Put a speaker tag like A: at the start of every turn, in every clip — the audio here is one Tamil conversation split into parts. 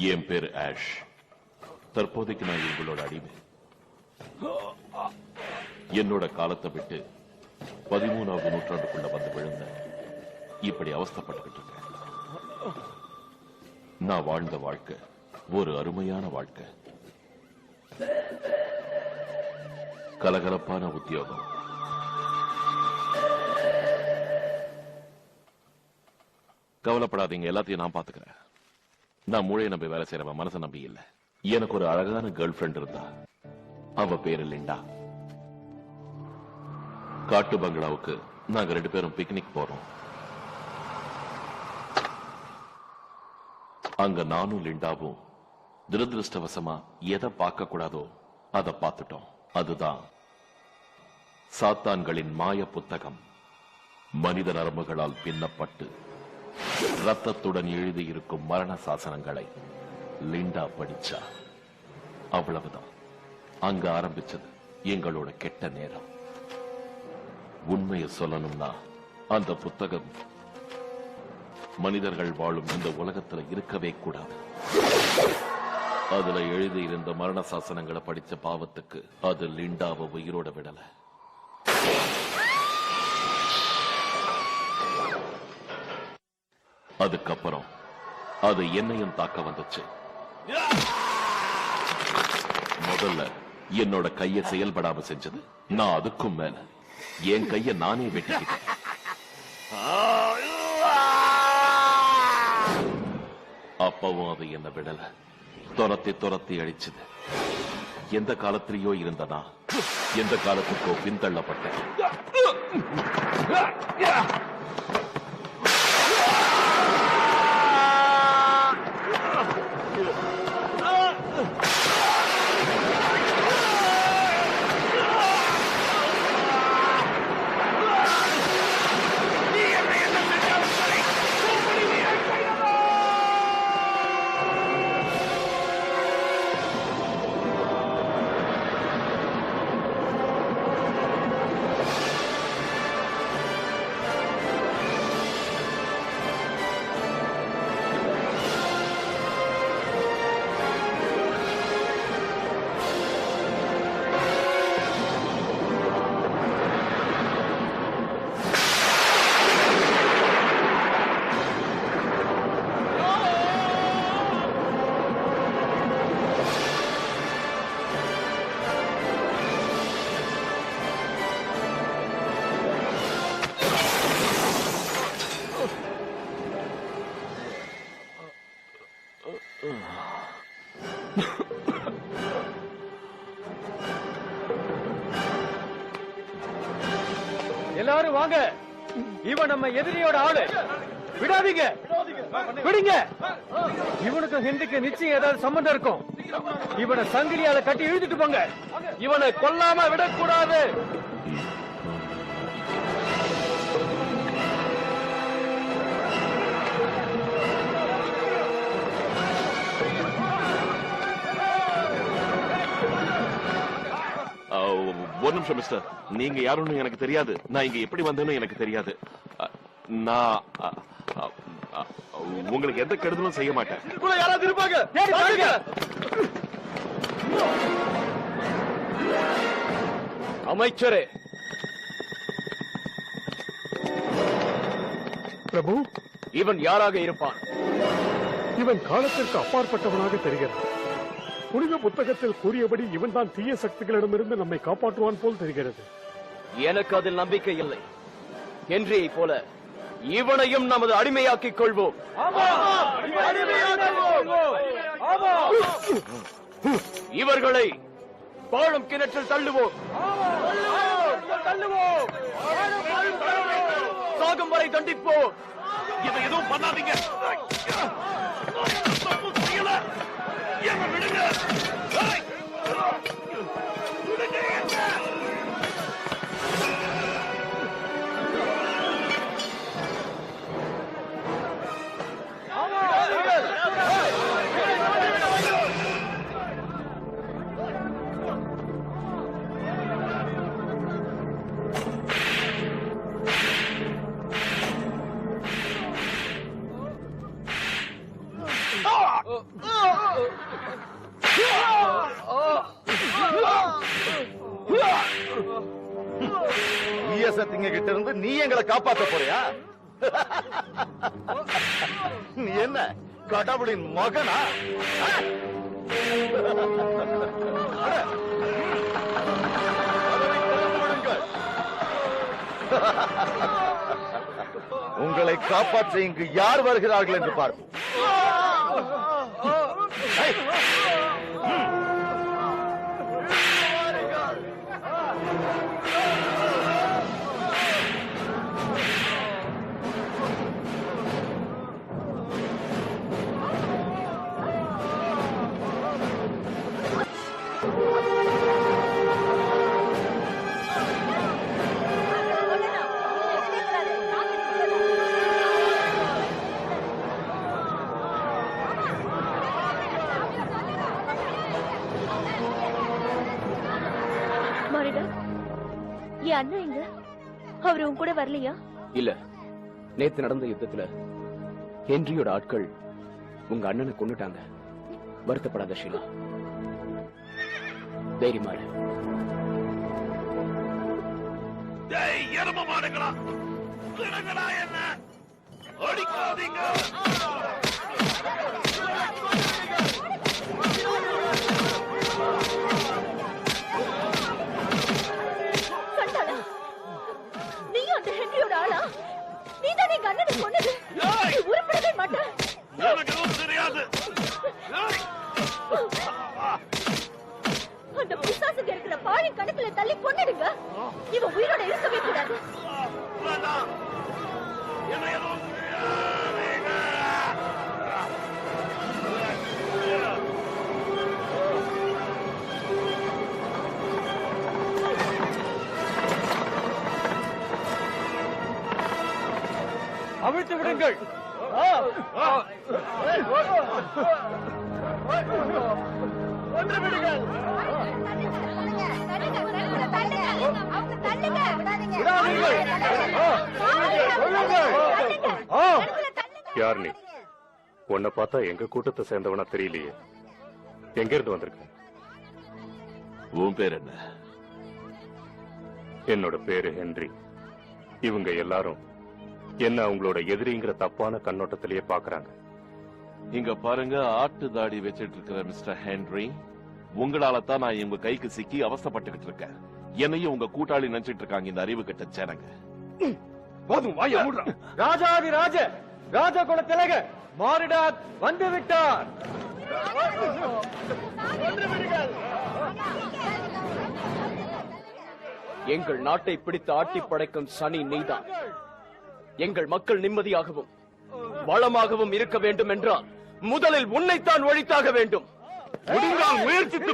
A: என் பேர் ஆஷ். தற்போதைக்கு நான் உங்களோட அடிமை. என்னோட காலத்தை விட்டு 13வது நூற்றாண்டுக்குள்ள வந்து விழுந்த இப்படி அவஸ்தைப்பட்டுக்கிட்டு இருக்கேன். நான் வாழ்ந்த வாழ்க்கை ஒரு அருமையான வாழ்க்கை. கலகலப்பான உத்தியோகம், கவலைப்படாதீங்க, எல்லாத்தையும் நான் பாத்துக்கிறேன். நான் மூளையை நம்பி வேலை செய்யறவன், மனசை நம்பி இல்ல. எனக்கு ஒரு அழகான கேர்ள் ஃபிரெண்ட் இருந்தா. அவ பேரு லிண்டா. காட்டு பங்களாவுக்கு நாங்க 2 பேரும் பிக்னிக் போறோம். அங்க நானும் லிண்டாவும் துரதிருஷ்டவசமா எதை பார்க்க கூடாதோ அதை பார்த்துட்டோம். அதுதான் சாத்தான்களின் மாய புத்தகம். மனித நரம்புகளால் பின்னப்பட்டு ரத்தத்துடன் எழுதியிருக்கும் மரண சாசனங்களை லிண்டா படிச்சா. அவ்வளவுதான். அங்க ஆரம்பிச்சது எங்களோட கெட்ட நேரம். உண்மையை சொல்லணும்னா அந்த புத்தகம் மனிதர்கள் வாழும் இந்த உலகத்துல இருக்கவே கூடாது. அதுல எழுதியிருந்த மரண சாசனங்களை படிச்ச பாவத்துக்கு அது லிண்டாவை உயிரோட விடல. அதுக்கப்புறம் அது என்னையும் தாக்க வந்துச்சு. முதல்ல என்னோட கைய செயல்படாம செஞ்சது. நான் அதுக்கும் மேல என் கைய நானே வெட்டிக்கிட்டேன். அப்பவும் அது என்ன விடல. துரத்தி துரத்தி அழிச்சது. எந்த காலத்திலேயோ இருந்தனா எந்த காலத்துக்கோ பின்தள்ளப்பட்டேன்.
B: எல்லாரும் வாங்க. இவன் நம்ம எதிரியோட ஆளு. விடாதீங்க, விடுங்க. இவனுக்கு ஹிந்துக்கு நிச்சயம் ஏதாவது சம்பந்தம் இருக்கும். இவனை சங்கிலியால கட்டி இழுத்துட்டு போங்க. இவனை கொல்லாம விடக்கூடாது.
A: ஒரு நிமிஷம் மிஸ்டர், நீங்க யாருன்னு எனக்கு தெரியாது. நான் இங்க எப்படி வந்தேன்னு எனக்கு தெரியாது. நான் உங்களுக்கு எந்த கெடுதலும் செய்ய மாட்டேன்.
B: யாராவது இருப்பாங்க. அமைச்சரே.
C: பிரபு,
B: இவன் யாராக இருப்பான்?
C: இவன் காலத்திற்கு அப்பாற்பட்டவனாக தெரிகிறது. புனித புத்தகத்தில் கூறியபடி இவன் தான் தீய சக்திகளிடமிருந்து நம்மை காப்பாற்றுவான் போல் தெரிகிறது.
B: எனக்கு அதில் நம்பிக்கை இல்லை. ஹென்ரியை போல இவனையும் நமது அடிமையாக்கிக் கொள்வோம். இவர்களை பாழும் கிணற்றில் தள்ளுவோம். சாகும் வரை தண்டிப்போம்.
A: இதை எதுவும் பண்ணாதீங்க. விடுங்க.
D: ஈயசத்திங்க கிட்ட இருந்து நீ எங்களை காப்பாத்த போறியா? நீ என்ன கடவுளின் மகனா? உங்களை காப்பாற்ற இங்கு யார் வருகிறார்கள் என்று பார்ப்போம்.
E: மாரிடா, என் அண்ணா எங்க? அவரு உன் கூட வரலையா?
F: இல்ல, நேத்து நடந்த யுத்தத்துல ஹென்ரியோட ஆட்கள் உங்க அண்ணனை கொன்னுட்டாங்க. வருத்தப்படாத ஷீலா, தைரியமா இரு.
E: சண்டாளா, நீயும் அந்த ஹென்ரியோட ஆளா? நீதான் எங்க அண்ணனை கொன்னது. நீ உருப்படவே மாட்டேன். அந்த பிசாசுங்க இருக்கிற பாழி கணக்குல தள்ளி கொன்னிடுங்க. இவன் உயிரோட இருக்கவே கூடாது.
B: அவிழ்த்து விடுங்கள். ஒன்று விடுங்கள்.
C: யார் நீ? உன்னை பார்த்தா எங்க கூட்டத்தை சேர்ந்தவனா தெரியலையே. எங்க இருந்து வந்திருக்க?
A: உன் பேர் என்ன?
C: என்னோட பேரு ஹென்றி. இவங்க எல்லாரும் என்ன அவங்களோட எதிரிங்கிற தப்பான கண்ணோட்டத்திலேயே பாக்குறாங்க.
A: இங்க பாருங்க, ஆட்டு தாடி வச்சிட்டு இருக்கிற மிஸ்டர் ஹென்றி, உங்களால தான் நான் உங்க கைக்கு சிக்கி அவஸ்தைப்பட்டுக்கிட்டு இருக்கேன். என்னையும் உங்க கூட்டாளி நினைச்சிட்டு இருக்காங்க இந்த அறிவு கெட்ட சேனங்க.
B: ராஜாதி ராஜ ராஜா குல திலக மாரிடா வந்து விட்டார்.
F: எங்கள் நாட்டை பிடித்து ஆட்டி படைக்கும் சனி நீதான். எங்கள் மக்கள் நிம்மதியாகவும் வளமாகவும் இருக்க வேண்டும் என்றால் முதலில் உன்னைத்தான் ஒழித்தாக வேண்டும்.
C: முயற்சித்து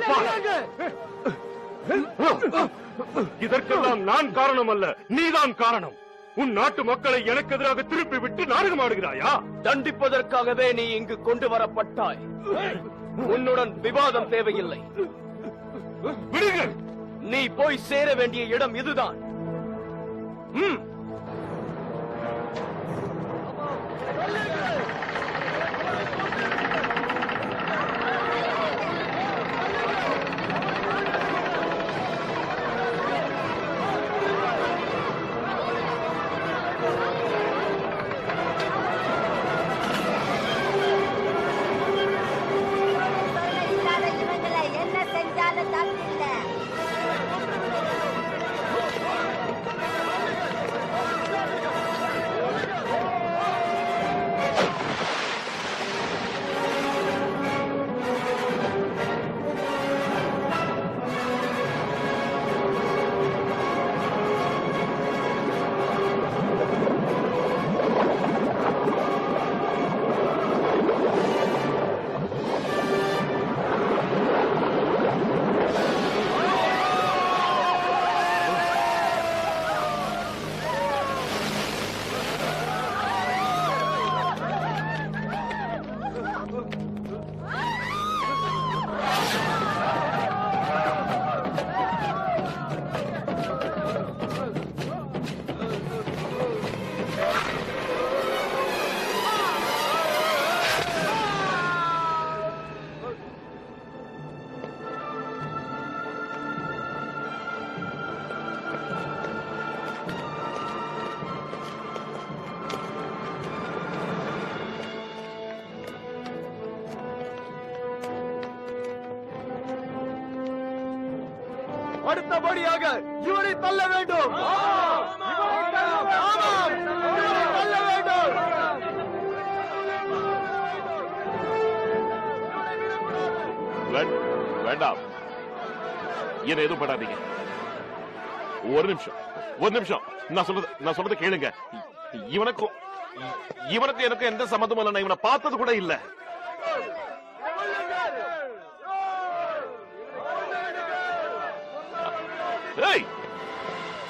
C: இதற்கெல்லாம் நான் காரணம் அல்ல, நீதான் காரணம். உன் நாட்டு மக்களை எனக்கு எதிராக திருப்பி விட்டு நாடகம் ஆடுகிறாயா?
F: தண்டிப்பதற்காகவே நீ இங்கு கொண்டு வரப்பட்டாய். உன்னுடன் விவாதம் தேவையில்லை.
C: விடுங்கள்.
F: நீ போய் சேர வேண்டிய இடம் இதுதான்.
G: என்ன செஞ்சாலும் தப்பில்லை.
F: அடுத்தபடியாக இவரை தள்ள வேண்டும். இவரை தள்ள வேண்டும்.
A: வேண்டாம், என்ன எதுவும் பண்ணாதீங்க. ஒரு நிமிஷம் நான் சொல்றது கேளுங்க. இவனுக்கும் எனக்கு எந்த சம்மந்தமும் இல்லை. நான் இவனை பார்த்தது கூட இல்ல.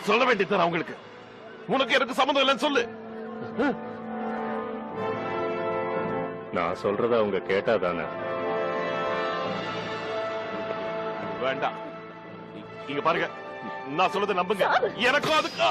A: சொல்ல வேண்டியது அவங்களுக்கு. உனக்கு எனக்கு சம்மந்தம் இல்லைன்னு சொல்லு.
C: நான் சொல்றத அவங்க கேட்டாதானே?
A: வேண்டாம், இங்க பாருங்க, நான் சொல்றதை நம்புங்க. எனக்கும் அதுக்கு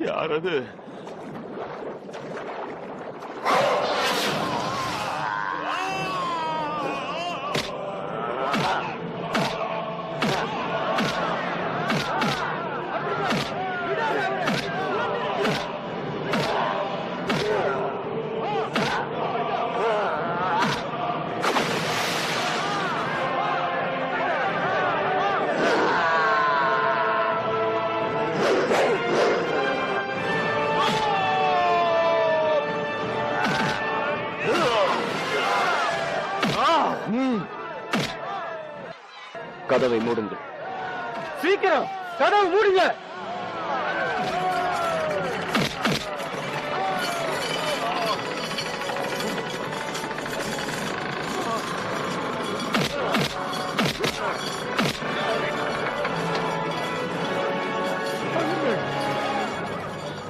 A: யார் அது?
F: கதவை மூடுங்கள்.
B: சீக்கிரம் கதவை மூடுங்க.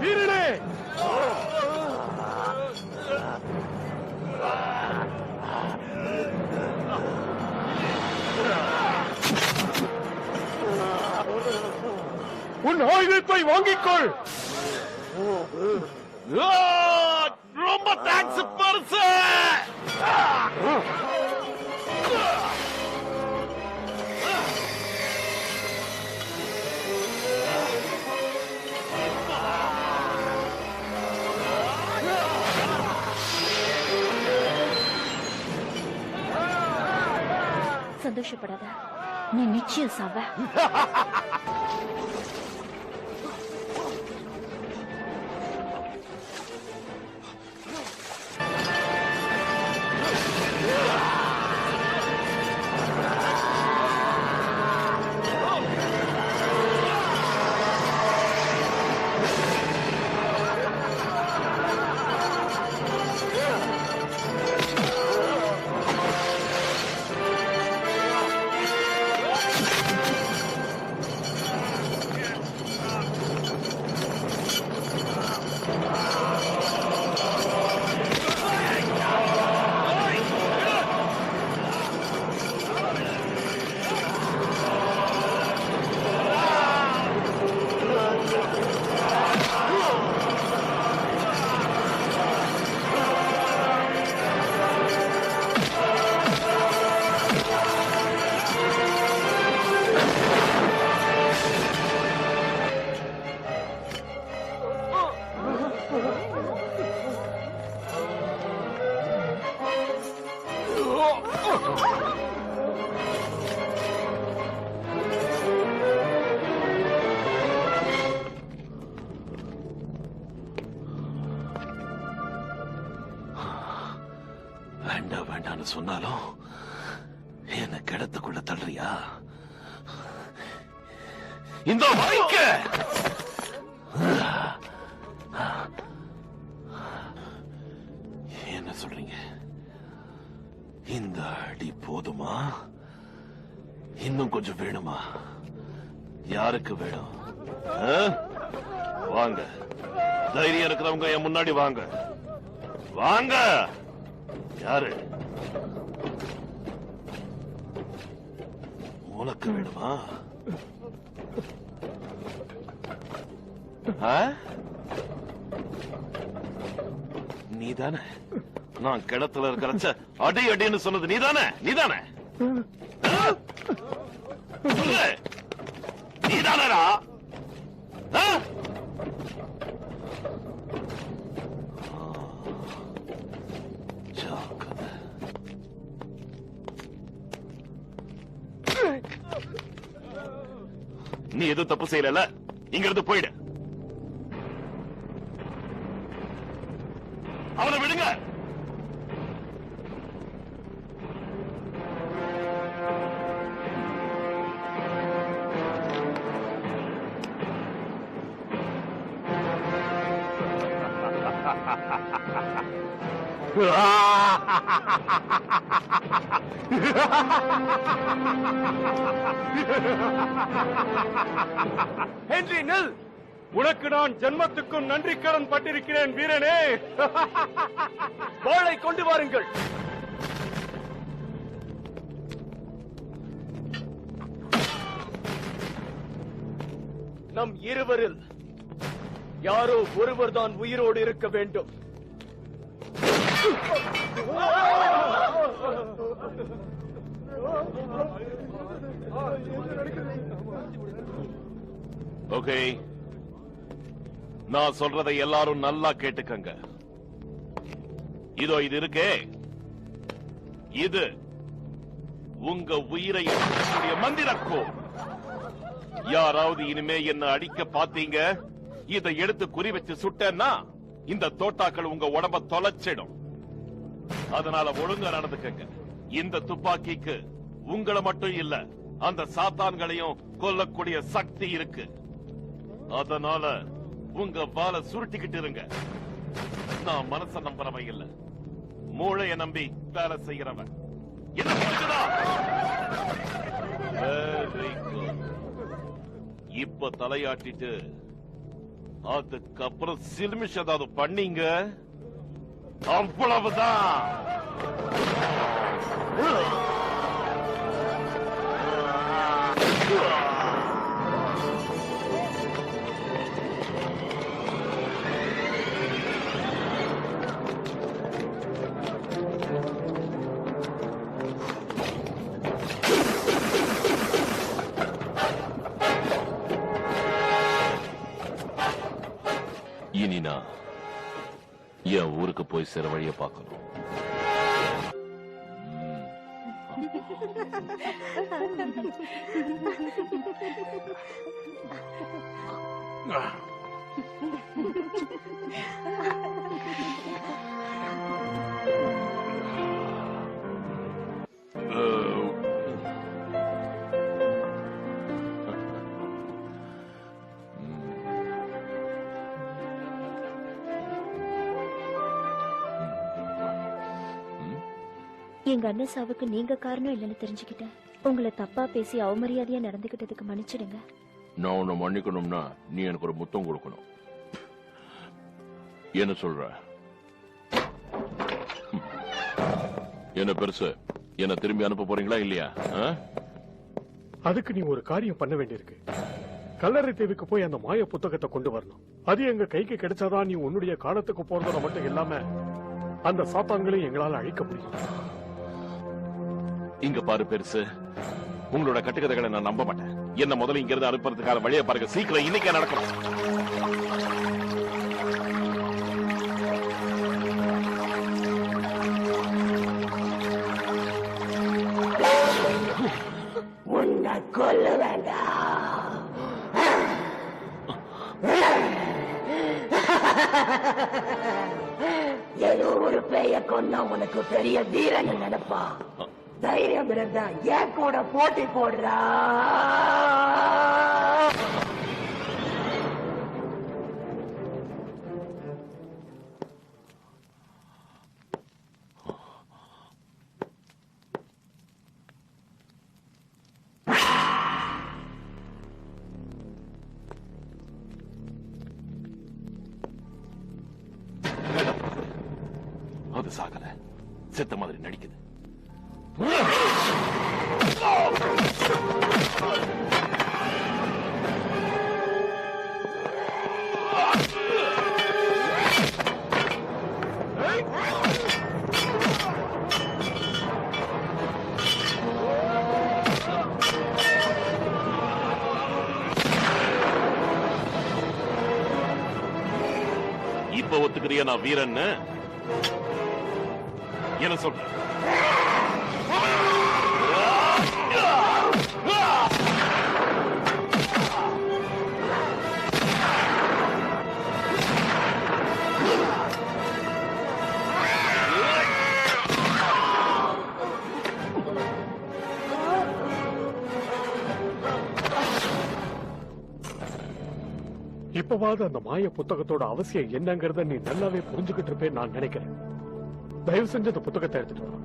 B: வீரனே, உன் ஆயுதத்தை வாங்கிக்கொள்.
A: ரொம்ப தேங்க்ஸ் பர்சு.
E: சந்தோஷப்படாத, நீ நிச்சயம் சாவ.
A: வேண்டான்னு சொன்னாலும் என்ன கிடத்துக்குள்ள தள்ளுறியா? இந்த வாய்க்க இந்த அடி போதுமா? இன்னும் கொஞ்சம் வேணுமா? யாருக்கு வேணும்? ஆ? வாங்க, தைரியம் இருக்கிறவங்க என் முன்னாடி வாங்க. வாங்க. யாரு? உனக்கு வேணுமா? நீதானே நான் கிணத்துல இருக்கிறச்ச அடி அடின்னு சொன்னது? நீதானே? நீதானே? சொல்லு. நீதானடா? ஆ? ஜாக்கிரதை. நீ எதுவும் தப்பு செய்யல, இங்க இருந்து போயிடு. அவனை விடுங்க.
B: ஹென்றி நில். உனக்கு நான் ஜென்மத்துக்கும் நன்றி கடன் பட்டிருக்கிறேன் வீரனே.
F: வாளை கொண்டு வாருங்கள். நம் இருவரில் யாரோ ஒருவர் தான் உயிரோடு இருக்க வேண்டும்.
A: ஓகே, நான் சொல்றதை எல்லாரும் நல்லா கேட்டுக்கங்க. இதோ இது இருக்கே, இது உங்க உயிரை எடுக்கக்கூடிய மந்திரக்கோள். யாராவது இனிமே என்ன அடிக்க பாத்தீங்க, இதை எடுத்து குறி வச்சு சுட்டேன்னா இந்த தோட்டாக்கள் உங்க உடம்ப தொலைச்சிடும். அதனால ஒழுங்கா நடந்துக்கங்க. இந்த துப்பாக்கிக்கு உங்களை மட்டும் இல்ல, அந்த சாத்தான்களையும் கொல்லக்கூடிய சக்தி இருக்கு. அதனால உங்க வாளை சுருட்டிக்கிட்டு இருங்க. நான் மனச நம்புறவன் இல்ல, மூளைய நம்பி வேலை செய்யறவன். என்ன புரிஞ்சுதா? Very good. இப்ப தலையாட்டிட்டு அதுக்கப்புறம் சிலுமிஷ் ஏதாவது பண்ணீங்க, அவ்வளவுதான். இனி நான் என் ஊருக்கு போய் சேர வழிய பார்க்கணும்.
E: எங்க அண்ணன் சாவுக்கு நீங்க காரணம் இல்லைன்னு தெரிஞ்சுக்கிட்டேன். உங்களை தப்பா பேசி அவமரியாதையா நடந்துகிட்டதுக்கு மன்னிச்சிடுங்க.
A: நான் உன்னை மன்னிக்கணும்னா நீ எனக்கு ஒரு முத்தம் கொடுக்கணும். என்ன சொல்ற? என்ன பெருசு, என்ன திரும்பி அனுப்ப போறீங்களா இல்லையா?
C: அதுக்கு நீ ஒரு காரியம் பண்ண வேண்டியிருக்கு. கல்லறை தீவுக்கு போய் அந்த மாய புத்தகத்தை கொண்டு வரணும். அது எங்க கைக்கு கிடைச்சாதான் நீ உன்னுடைய காலத்துக்கு போறதோட மட்டும் இல்லாம அந்த சாத்தான்களையும் எங்களால அழிக்க முடியும்.
A: இங்க பாரு பெருசு, உங்களோட கட்டுக்கதைகளை நான் நம்ப மாட்டேன். என்ன முதல்ல இங்க இருந்து அனுப்புறதுக்கான வழியை பாருங்க. சீக்கிரம் இன்னைக்கே நடக்கும்.
G: உன்னை கொல்ல வேண்டாம். ஏதோ ஒரு பேய கொன்னா உனக்கு பெரிய வீரன் நினைப்பா. தைரியம் இருந்தா ஏன் கூட போட்டி போடுறா.
A: அது சாகல, செத்த மாதிரி நடிக்குது. இப்ப ஒத்துக்கிறியா நான் வீரன்னு? என்ன சொல்ற?
C: இப்பவாது அந்த மாய புத்தகத்தோட அவசியம் என்னங்கறத நீ நல்லாவே புரிஞ்சுக்கிட்டு இருப்பேன்னு நான் நினைக்கிறேன். தயவு செஞ்சு அந்த புத்தகத்தை எடுத்துட்டு வா.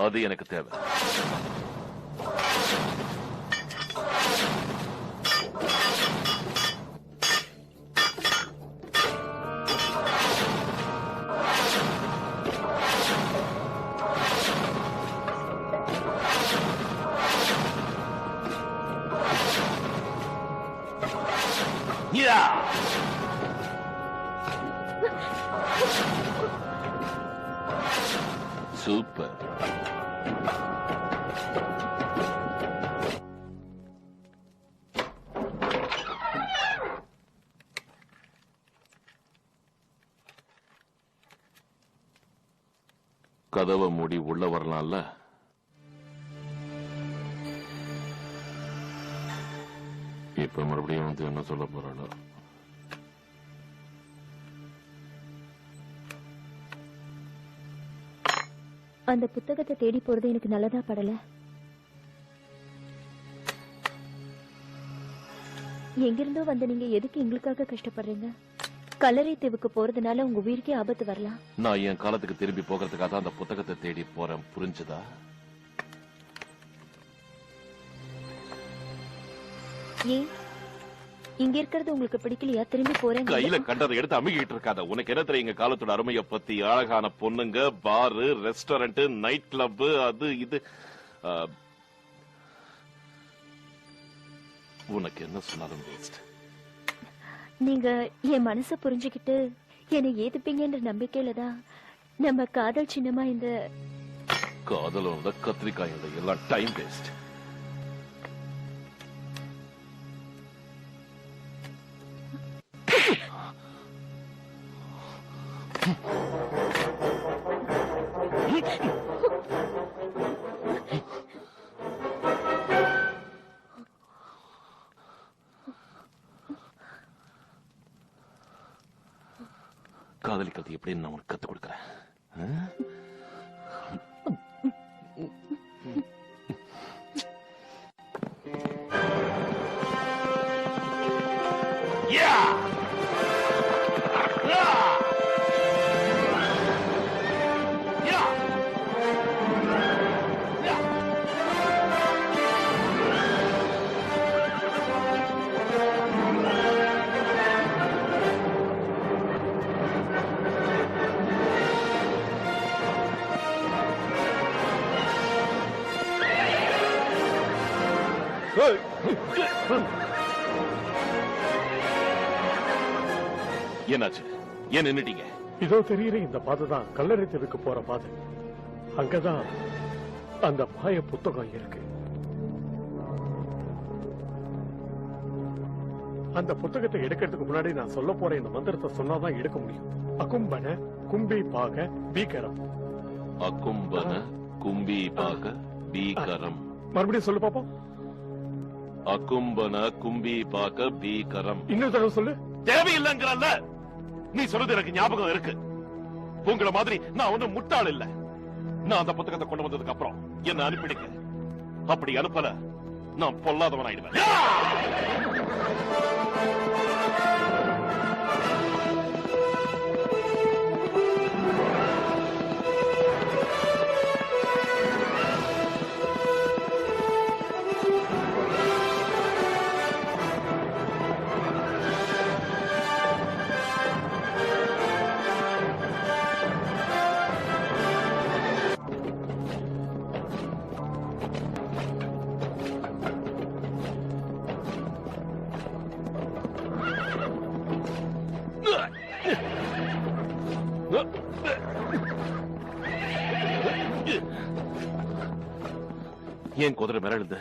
A: அது எனக்கு தேவை. சூப்பர். கதவை மூடி உள்ள வரலாம்ல? இப்ப மறுபடியும் வந்து என்ன சொல்ல போறாளோ?
E: அந்த புத்தகத்தை தேடி போறது எனக்கு நல்லதா படல. எங்கிருந்தோ வந்து நீங்க எதுக்கு எங்களுக்காக கஷ்டப்படுறீங்க? கல்லறை தீவுக்கு போறதுனால உங்க உயிருக்கே ஆபத்து வரலாம்.
A: நான் என் காலத்துக்கு திரும்பி போகிறதுக்காக அந்த புத்தகத்தை தேடி போறேன், புரிஞ்சுதா?
E: ஏன் இங்க இருக்கிறது உங்களுக்கு பிடிக்கலையா? திரும்பி போறேன்.
A: கையில கண்டதை எடுத்து அமுகிட்டு இருக்காத. உனக்கு என்ன தெரியும் எங்க காலத்தோட அருமையை பத்தி? அழகான பொண்ணுங்க, பாரு, ரெஸ்டாரண்ட், நைட் கிளப், அது இது. உனக்கு என்ன சொன்னாலும் வேஸ்ட்.
E: நீங்க என் மனச புரிஞ்சுக்கிட்டு என்னை ஏத்துப்பீங்கன்ற நம்பிக்கையில தான் நம்ம காதல் சின்னமா இந்த
A: காதலோட கத்திரிக்காயோட எல்லாம் டைம் வேஸ்ட். காதலிக்கிறது எப்படின்னு நான் உனக்கு கத்துக் கொடுக்கிறேன். என்னாச்சு? ஏன் நின்னுட்டீங்க?
C: இதோ தெரியுற இந்த பாதை தான் கல்லறை தெருக்கு போற பாதை. அங்கதான் அந்த மாய புத்தகம் இருக்கு. அந்த புத்தகத்தை எடுக்கிறதுக்கு முன்னாடி நான் சொல்ல போற இந்த மந்திரத்தை சொன்னாதான் எடுக்க முடியும். அகும்பன கும்பி பாக பீகரம்.
A: அகும்பன கும்பி பாக பீகரம்.
C: மறுபடியும் சொல்லு பாப்போம்.
A: அகும்பன கும்பி பாக பீகரம்.
C: இன்னொரு தடவை சொல்லு.
A: தேவையில்லைங்கிறல்ல. நீ சொல்றது எனக்கு ஞாபகம் இருக்கு. உங்களை மாதிரி நான் ஒன்னும் முட்டாள் இல்ல. நான் அந்த புத்தகத்தை கொண்டு வந்ததுக்கு அப்புறம் என்ன அனுப்பிடுங்க. அப்படி அனுப்பல நான் பொல்லாதவன் ஆயிடுவேன். ஏன் குதிரை மிரளுது?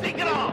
A: சீக்கிரம்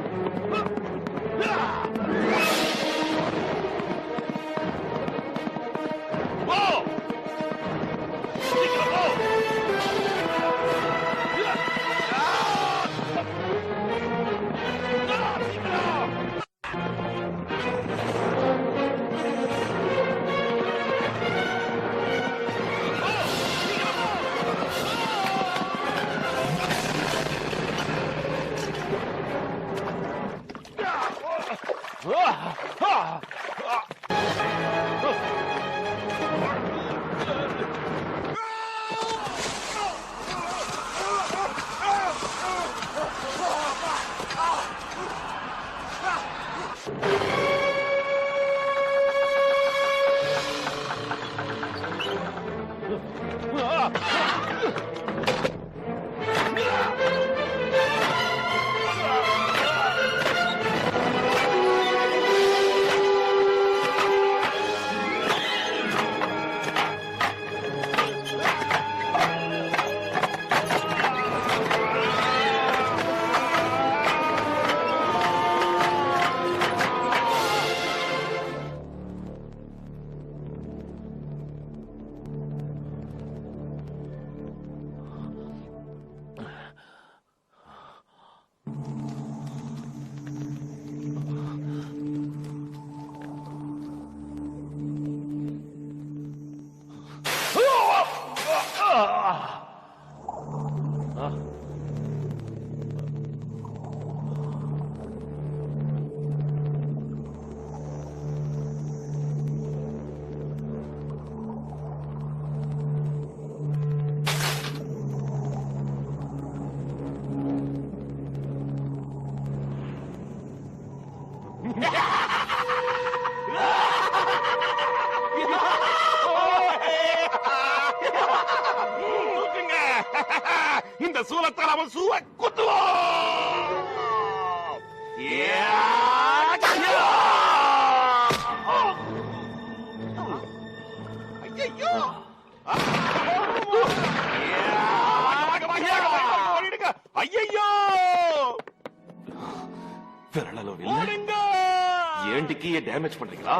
A: இந்த சூலத்தால் அவன் சூவ குத்துவோம். ஐயோ விரளலோ இல்ல, ஏண்டிக்கு டேமேஜ் பண்றீங்களா?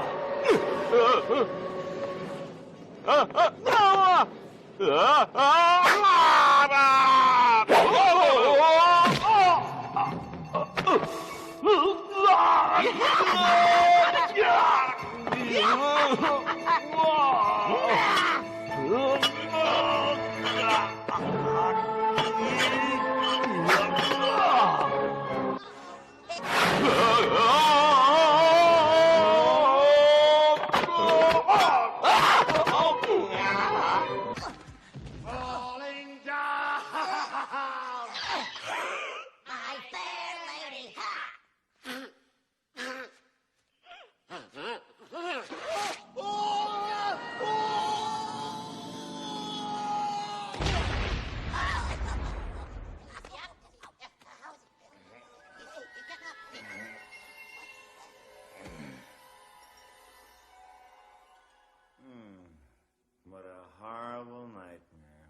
H: What a horrible nightmare.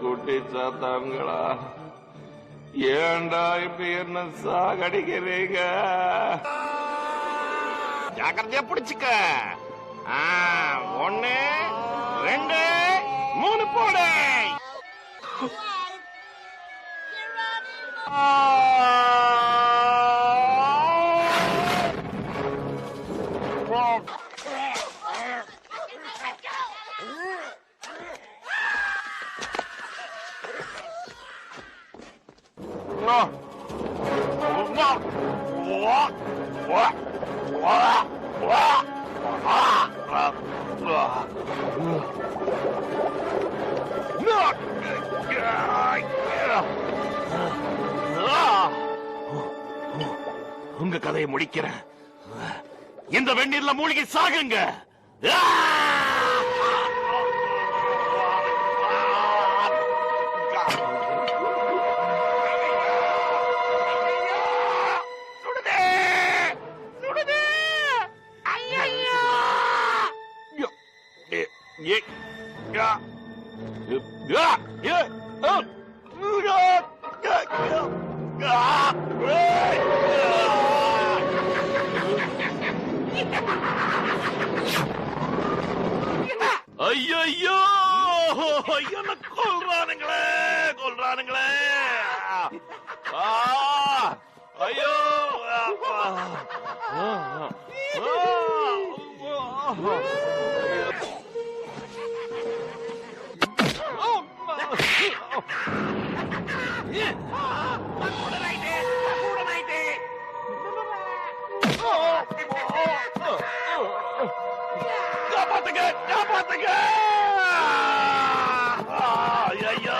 A: குட்டி சாத்தான்களா, ஏண்டா இப்ப என்ன சாகடிக்கிறீங்க? ஜாக்கிரதையா பிடிச்சுக்க. 1 2 3 போடு. உங்க கதையை முடிக்கிறேன். இந்த வெந்நீர்ல மூழ்கி சாகுங்க. ஐயோ என்ன கொல்றானுங்களே கொல்றானுங்களே ஐயோ காப்பாத்துங்க காப்பாத்துங்க ஐயோ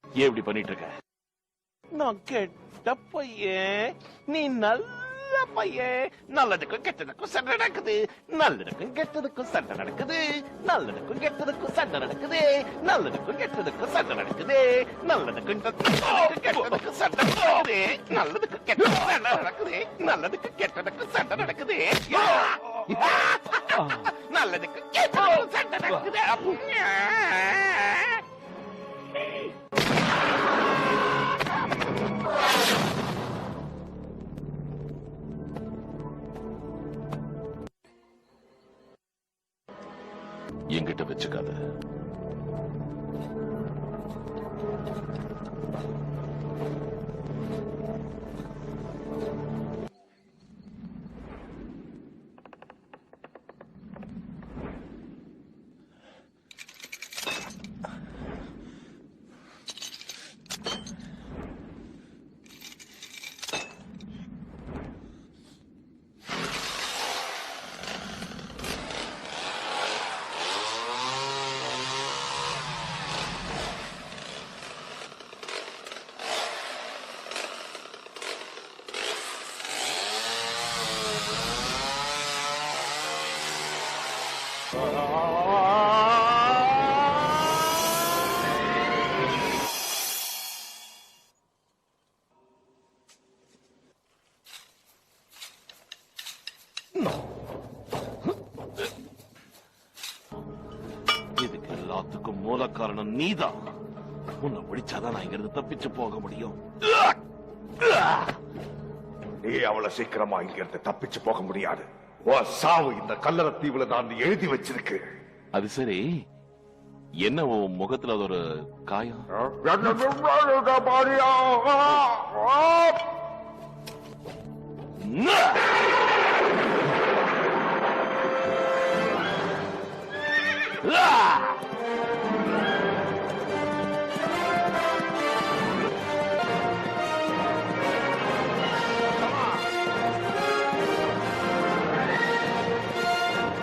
A: ஏன் இப்படி பண்ணிட்டு இருக்க? நான் கெட்ட பையன், நீ நல்ல பையன். நல்லதுக்கும் கெட்டதுக்கும் சண்டை நடக்குது, நல்லதுக்கும் கெட்டதுக்கும் சண்டை நடக்குது, நல்லதுக்கும் கெட்டதுக்கும் சண்டை நடக்குது, நல்லதுக்கும் கெட்டதுக்கும் சண்டை நடக்குது, நல்லதுக்கும் கெட்டதுக்கும் சண்டை நடக்குது, நல்லதுக்கும் கெட்டதுக்கும் சண்டை நடக்குது, நல்லதுக்கும் கெட்டதுக்கும் சண்டை நடக்குது, நல்லதுக்கும் கெட்டதுக்கும் சண்டை நடக்குது. என்கிட்ட வச்சுக்காத. இதுக்கு எல்லாத்துக்கும் மூல காரணம் நீதான். உன்னை ஒழிச்சாதான் நான் இங்கிருந்து தப்பிச்சு போக முடியும்.
D: நீ அவ்வளவு சீக்கிரமா இங்கிருந்து தப்பிச்சு போக முடியாது. உன் சாவு இந்த கல்லற தீவுல நான் எழுதி வச்சிருக்கு.
A: அது சரி, என்ன உன் முகத்துல அது ஒரு காயம்?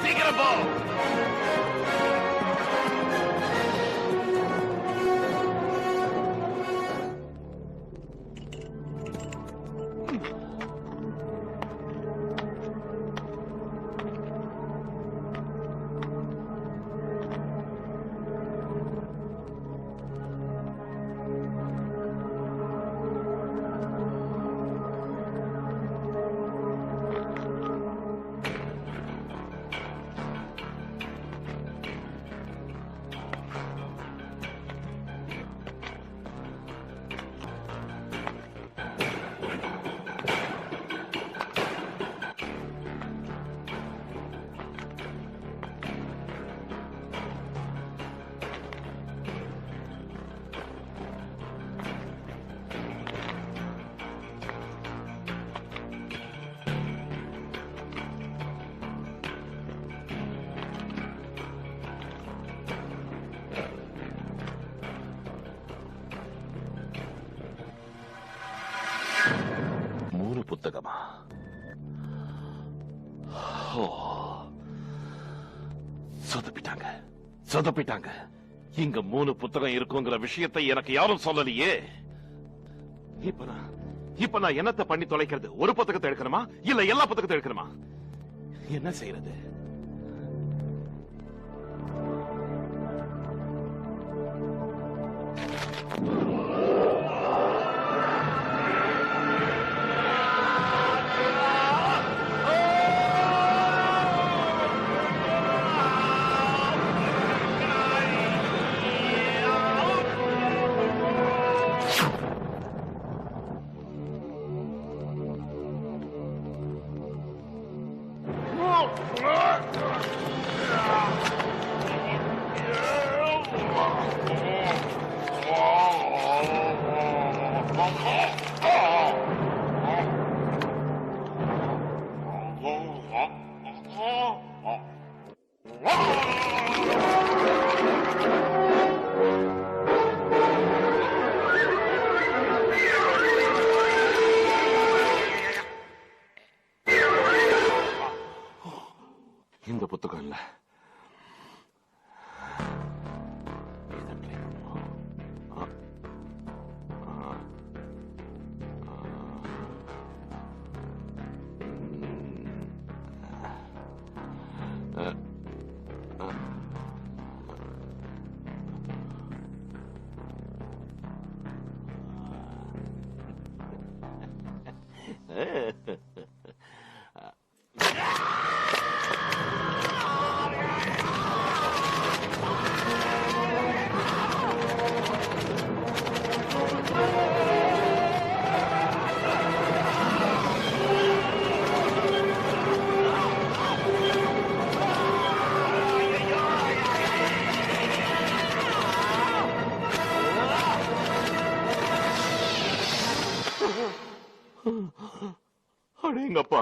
A: சீக்கிரம் போ. புத்தகமா? சொதப்பிட்டாங்க சொதப்பிட்டாங்க. இங்க 3 புத்தகம் இருக்குங்கிற விஷயத்தை எனக்கு யாரும் சொல்லலையே. இப்ப நான் என்னத்தை பண்ணி தொலைக்கிறது? ஒரு புத்தகத்தை எடுக்கணுமா இல்ல எல்லா புத்தகத்தை எடுக்கணுமா? என்ன செய்யறது? இந்த புத்தகம் இல்ல. இதை try பண்ணுவோம். அடேங்கப்பா,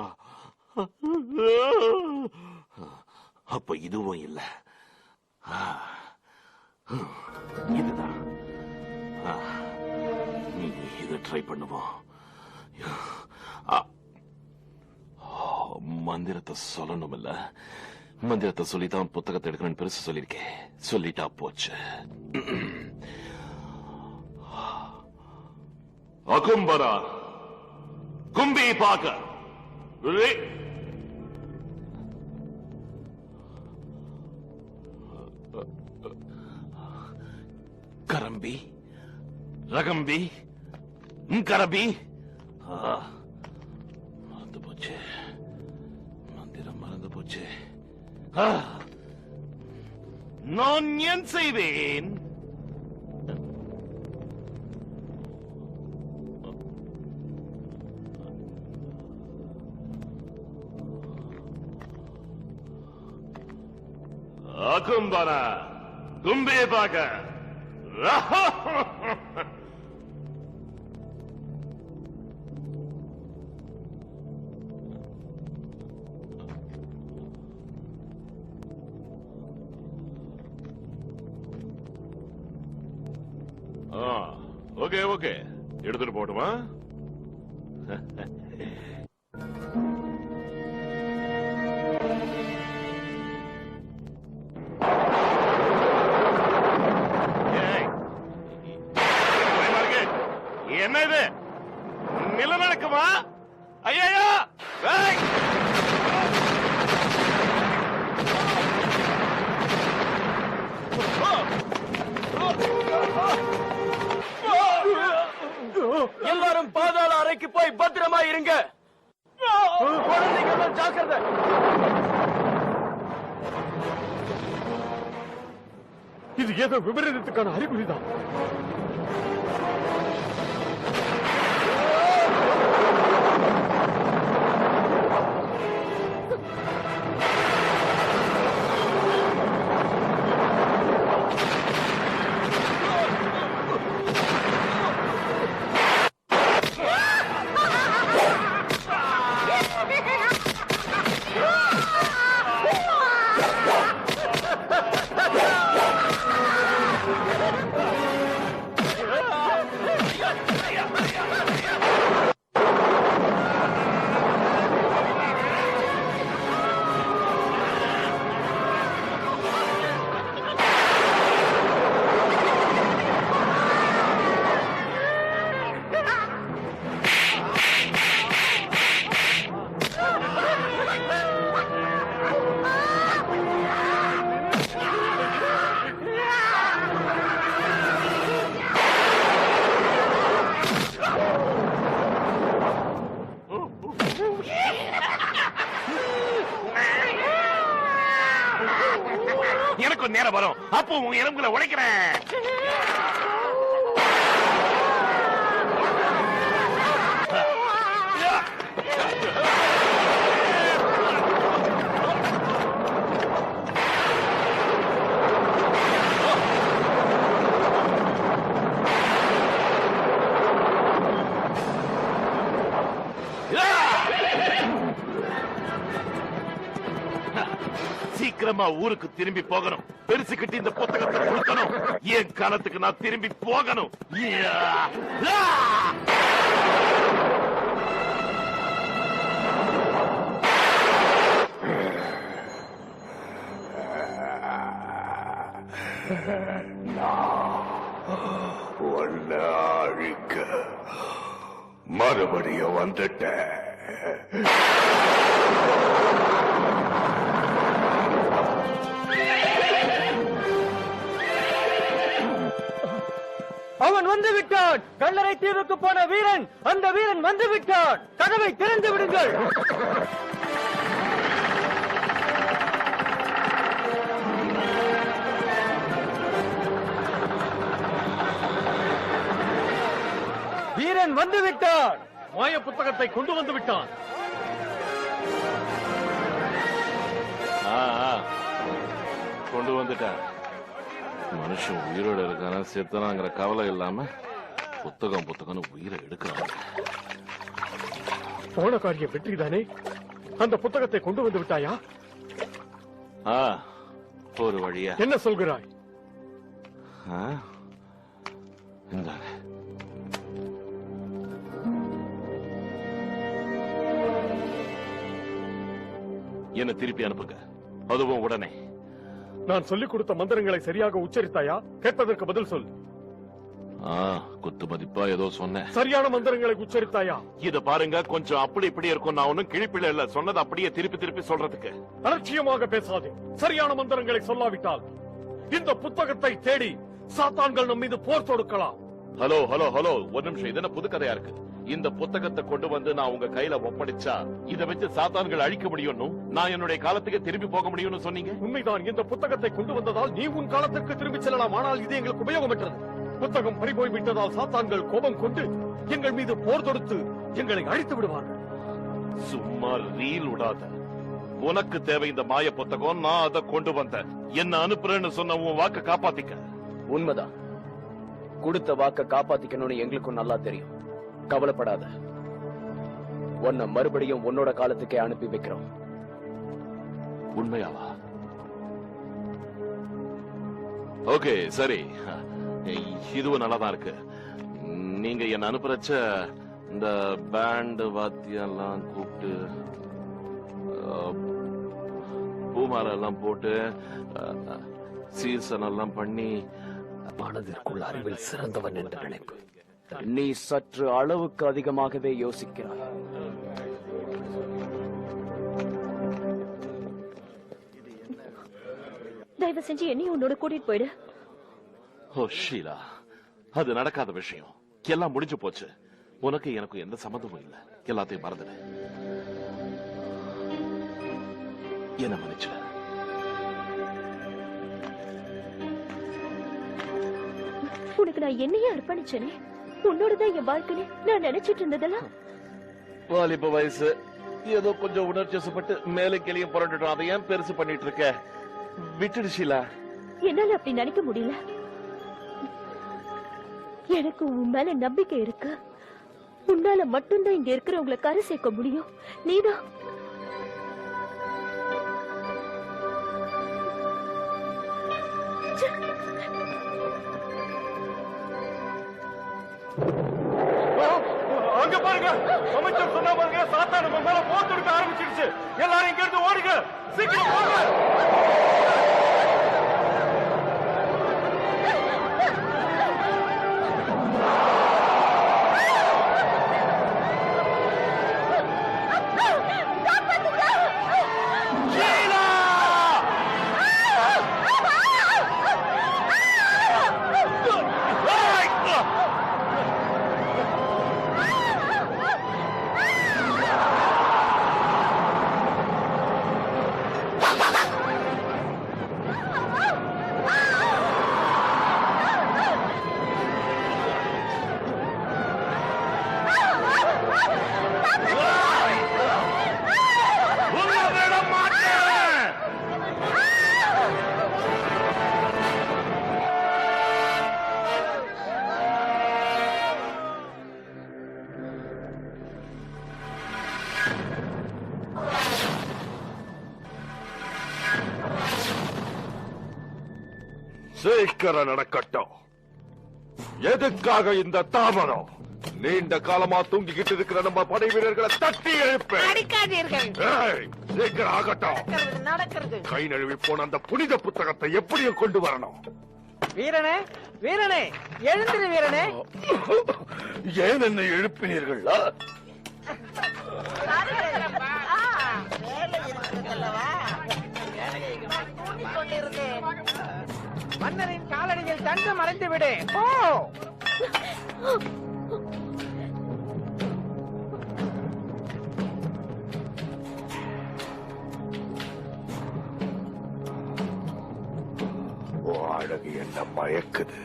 A: அப்ப இதுவும் இல்ல. இதுதான். இதை ட்ரை பண்ணுவோம். மந்திரத்தை சொல்லணும் இல்ல. மந்திரத்தை சொல்லிதான் புத்தகத்தை எடுக்கணும்னு பெருசு சொல்லிருக்கேன். சொல்லிட்டா போச்சு. அகும்பரா கும்பி பாக்க கரம்பி ரகம்பி கரபி. மறந்து போச்சு, மந்திரம் மறந்து போச்சு. நான் ஏன் செய்வேன்? அகும்பரா கும்பே பாக்க. ஓகே ஓகே, எடுத்துட்டு போட்டுமா? என்ன இது? நிலநடுக்கமா? ஐயா!
F: எல்லாரும் பாதாள அறைக்கு போய் பத்திரமா இருங்க. குழந்தைங்க ஜாக்கிரதை.
C: இது ஏதோ விபரீதத்துக்கான அறிகுறிதான்.
A: எனக்கு நேரம் வரும், அப்போ உன் எலும்புகளை உடைக்கிறேன். சீக்கிரமா ஊருக்கு திரும்பி போகணும். பெருசுக்கிட்டு இந்த புத்தகத்தை கொடுக்கணும். என் காலத்துக்கு நான் திரும்பி போகணும்.
D: ஒன்ன அழிக்க மறுபடியும் வந்துட்டேன்.
B: அவன் வந்து விட்டான். கல்லறை தீவுக்கு போன வீரன், அந்த வீரன் வந்து விட்டான். கதவை திறந்து விடுங்கள். வீரன் வந்து விட்டான்.
C: மாய புத்தகத்தை கொண்டு வந்து விட்டான்.
A: கொண்டு வந்துட்டேன். மனுஷன் உயிரோட இருக்கான செத்தனாங்கிற கவலை இல்லாம புத்தகம்னு உயிரை எடுக்கிறாங்க.
C: போன காரியம் வெற்றிதானே? அந்த புத்தகத்தை கொண்டு வந்து விட்டாயா?
A: ஒரு வழியா.
C: என்ன சொல்கிறாய்?
A: இந்தாங்க. என்ன திருப்பி அனுப்புங்க, அதுவும் உடனே.
C: நான் சொல்லிக் கொடுத்த மந்திரங்களை சரியாக உச்சரித்தாயா? கேட்பதற்கு பதில் சொல்.
A: குத்து மதிப்பா ஏதோ சொன்னேன்.
C: சரியான மந்திரங்களை உச்சரித்தாயா?
A: இத பாருங்க, கொஞ்சம் அப்படி இப்படி இருக்கும். நான் ஒன்னும் கிழிப்பில இல்ல, சொன்னது அப்படியே திருப்பி திருப்பி சொல்றதுக்கு.
C: அலட்சியமாக பேசாதே. சரியான மந்திரங்களை சொல்லாவிட்டால் இந்த புத்தகத்தை தேடி சாத்தான்கள் நம் மீது போர் தொடுக்கலாம்.
A: ஹலோ ஹலோ ஹலோ, ஒரு நிமிஷம். இது என்ன புது கதையா இருக்கு? இந்த புத்தகத்தை கொண்டு வந்து நான் உங்க கையில ஒப்படைச்சா இதை வச்சு சாத்தான்கள் அழிக்க முடியும், நான் என்னுடைய காலத்துக்கு திரும்பி போக முடியும்னு சொன்னீங்க.
C: உண்மைதான். இந்த புத்தகத்தை கொண்டு வந்ததால் நீ உன் காலத்திற்கு திரும்பி செல்லலாம். ஆனால் இது எங்களுக்கு உபயோகமற்றது. புத்தகம் பறிபோய் விட்டதால் சாத்தான்கள் கோபம் கொண்டு எங்கள் மீது போர் தொடுத்து எங்களை அழித்து விடுவார்கள்.
A: சும்மா ரீல் விடாத. உனக்கு தேவை இந்த மாய புத்தகம், நான் அதை கொண்டு வந்தேன். என்ன அனுப்புறேன்னு சொன்ன உன் வாக்க காப்பாத்திக்க.
F: உண்மைதான். கொடுத்த வாக்க காப்பாத்திக்கணும்னு எங்களுக்கும் நல்லா தெரியும். கவலைப்படாத. உன்னை மறுபடியும் உன்னோட காலத்துக்கே அனுப்பி வைக்கிறோம்.
A: உண்மையாவா? ஓகே, சரி. இதுவும் நல்லாதான் இருக்கு. நீங்க என்ன அனுப்புறச்ச இந்த பேண்ட் வாத்தியெல்லாம் கூப்பிட்டு பூமாலை எல்லாம் போட்டு சீசன் எல்லாம் பண்ணி
B: மனதிற்குள் அறிவில் சிறந்தவன் என்று நினைப்பு.
F: நீ சற்று அளவுக்கு அதிகமாகவே யோசிக்கிறாய்.
E: தயவு செஞ்சு என்னையும் உன்னோட கூட்டிட்டு போயிடு.
A: ஓ ஷீலா, அது நடக்காத விஷயம். எல்லாம் முடிஞ்சு போச்சு. உனக்கு எனக்கு எந்த சம்மந்தமும் இல்ல. எல்லாத்தையும் மறந்துடு. என்ன மன்னிச்சு.
E: உனக்கு நான் என்னையே அர்ப்பணிச்சேனே. உன்னோடதான் என் வாழ்க்கைன்னு நான் நினைச்சிட்டு இருந்ததெல்லாம்.
A: வாலிப வயசு, ஏதோ கொஞ்சம் உணர்ச்சிப்பட்டு மேலே கிளியும் புரண்டுட்டோம். அதை ஏன் பெருசு பண்ணிட்டு இருக்க? விட்டுடு ஷீலா.
E: என்னால அப்படி நினைக்க முடியல. எனக்கு உன் மேல நம்பிக்கை இருக்கு. உன்னால மட்டும்தான் இங்க இருக்கிறவங்களை கரை சேர்க்க முடியும். நீதான்.
C: அங்க பாருங்க, அமைச்சர் சொன்ன பாருங்க, சாத்தான் நம்ம மேல போர் தொடுக்க ஆரம்பிச்சிருச்சு. எல்லாரும் இங்க இருந்து ஓடுங்க, சீக்கிரம் போங்க.
A: Ha ha ha!
D: சீக்கிரம் நடக்கட்டும். எதுக்காக இந்த தாமதம்? நீண்ட காலமா தூங்கிக்கிட்டு இருக்கிற நம்ம படை வீரர்களை தட்டி எழுப்பேன். சீக்கிரம் ஆகட்டும். கை நழுவி போன அந்த புனித புத்தகத்தை எப்படியும் கொண்டு வரணும்.
B: வீரனே வீரனே எழுந்திரு வீரனே.
D: ஏன் என்னை எழுப்பினீர்கள்?
B: மன்னரின் காலடியில் தங்கம் மறைந்து விடு. ஓ
D: அழகு என்ன மயக்குது.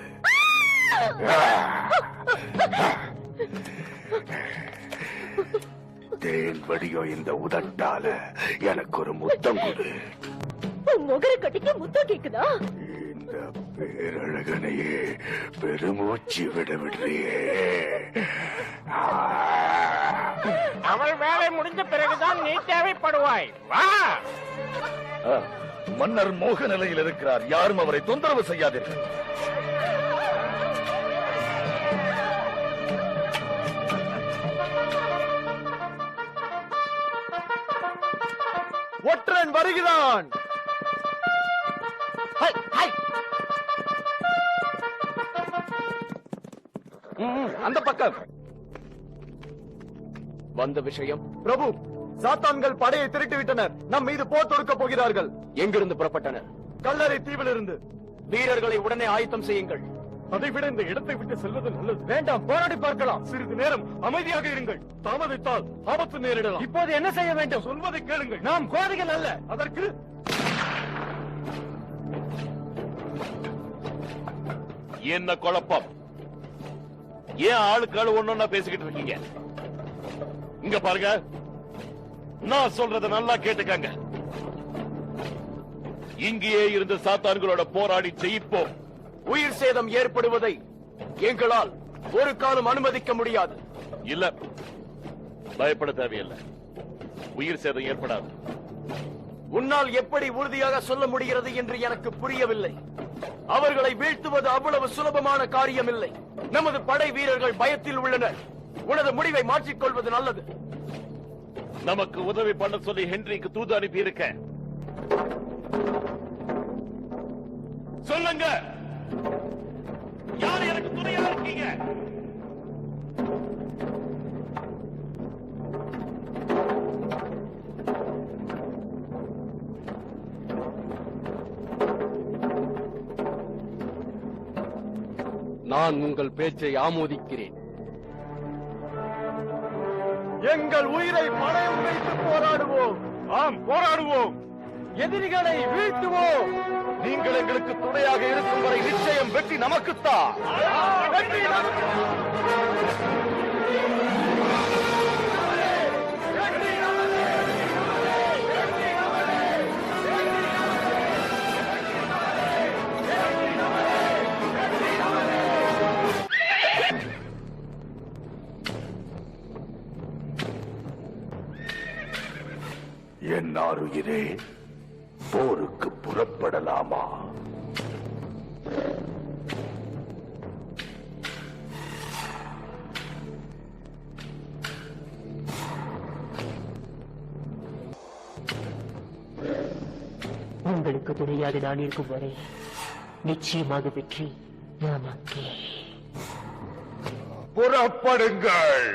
D: தேன் வடியோ இந்த உதட்டால எனக்கு ஒரு முத்தம் கொடு.
E: முகர கட்டிக்கு முத்தம் கேக்குதா?
D: இந்த பேரழகனையே பெருமூச்சு விட விடுறியே.
B: அவள் வேலை முடிஞ்ச பிறகுதான் நீ தேவைப்படுவாய். வா.
D: மன்னர் மோக நிலையில் இருக்கிறார். யாரும் அவரை தொந்தரவு செய்யாதீர்கள்.
F: ஒற்றன் வருகிறான். அந்த பக்கம் வந்த விஷயம். பிரபு, சாத்தான்கள் படையை திரட்டி விட்டனர். நம் மீது போர் தொடுக்க போகிறார்கள். எங்கிருந்து புறப்பட்டனர்? கல்லறை தீவிலிருந்து. வீரர்களை உடனே ஆயத்தம் செய்யுங்கள்.
C: அதைவிட இந்த இடத்தை விட்டு செல்வது நல்லது.
B: வேண்டாம், போராடி பார்க்கலாம்.
C: சிறிது நேரம் அமைதியாக இருங்கள். தாமதித்தால் ஆபத்து நேரிடலாம்.
B: இப்போது என்ன செய்ய வேண்டும்?
C: சொல்வதை கேளுங்கள்.
B: நாம் கோரிகள் அல்ல.
C: அதற்கு
A: என்ன குழப்பம்? ஏன் ஆளுக்கு ஆளு ஒண்ணு பேசிக்கிட்டு இருக்கீங்க? இங்க பாருங்க, நான் சொல்றத நல்லா கேட்டுக்கங்க. இங்கேயே இருந்து சாத்தான்களோட போராடி ஜெயிப்போம்.
F: உயிர் சேதம் ஏற்படுவதை எங்களால் ஒரு காலம் அனுமதிக்க முடியாது.
A: இல்ல, பயப்பட தேவையில்லை. உயிர் சேதம் ஏற்படாது.
F: உன்னால் எப்படி உறுதியாக சொல்ல முடிகிறது என்று எனக்கு புரியவில்லை. அவர்களை வீழ்த்துவது அவ்வளவு சுலபமான காரியம் இல்லை. நமது படை வீரர்கள் பயத்தில் உள்ளனர். உனது முடிவை மாற்றிக்கொள்வது நல்லது.
A: நமக்கு உதவி பண்ண சொல்லி ஹென்ரிக்கு தூது அனுப்பி இருக்க. சொல்லுங்க, யார் எனக்கு துணையா இருக்கீங்க?
F: நான் உங்கள் பேச்சை ஆமோதிக்கிறேன். எங்கள் உயிரை பணயம் வைத்து போராடுவோம்.
C: ஆம், போராடுவோம்.
F: எதிரிகளை வீழ்த்துவோம். நீங்கள் எங்களுக்கு துணையாக இருக்கும் வரை நிச்சயம் வெற்றி நமக்குத்தான். வெற்றி
D: என் ஆருயிரே, போருக்கு புறப்படலாமா?
G: உங்களுக்கு துணையாக நான் இருக்கும் வரை நிச்சயமாக வெற்றி நமக்கே.
D: புறப்படுங்கள்.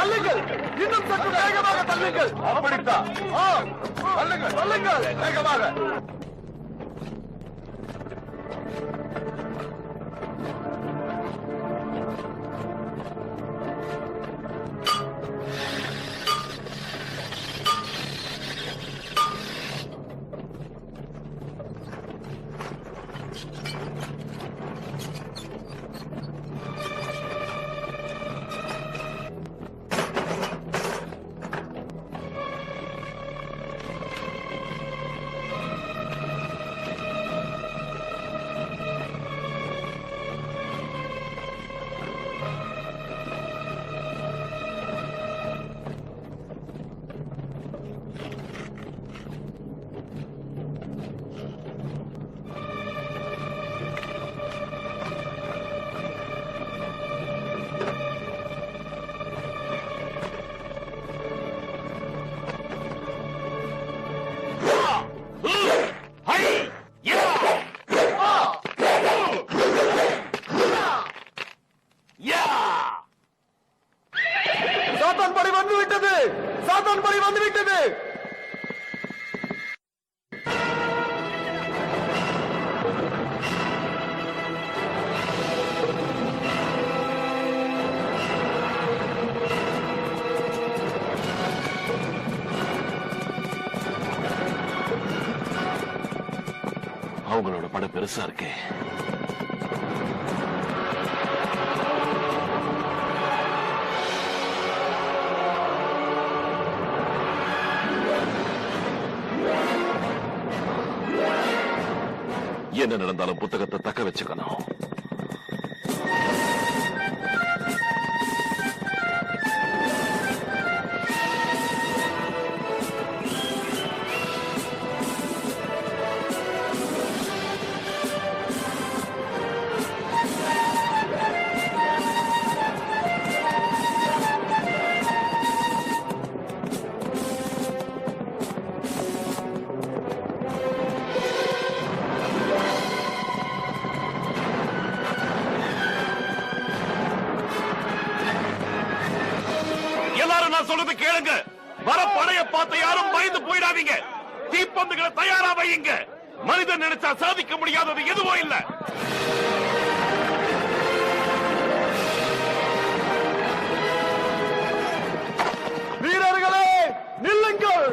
F: தள்ளுங்கள், இன்னும் சற்று வேகமாக தள்ளுங்கள். அப்படித்தான். தள்ளுங்கள், தள்ளுங்கள் வேகமாக. சாத்தான் பலி வந்துவிட்டது.
A: அவங்களோட படம் பெருசா இருக்கே. என்ன நடந்தாலும் புத்தகத்தை தக்க வச்சுக்கணும். எல்லாரும் நான் சொல்றது கேளுங்க. வர படைய பார்த்து யாரும் பயந்து போயிடாதீங்க. தீப்பந்துகளை தயாரா வையுங்க. மனிதன் நினைச்சா சாதிக்க முடியாதது எதுவும் இல்ல.
F: வீரர்களே நில்லுங்கள்.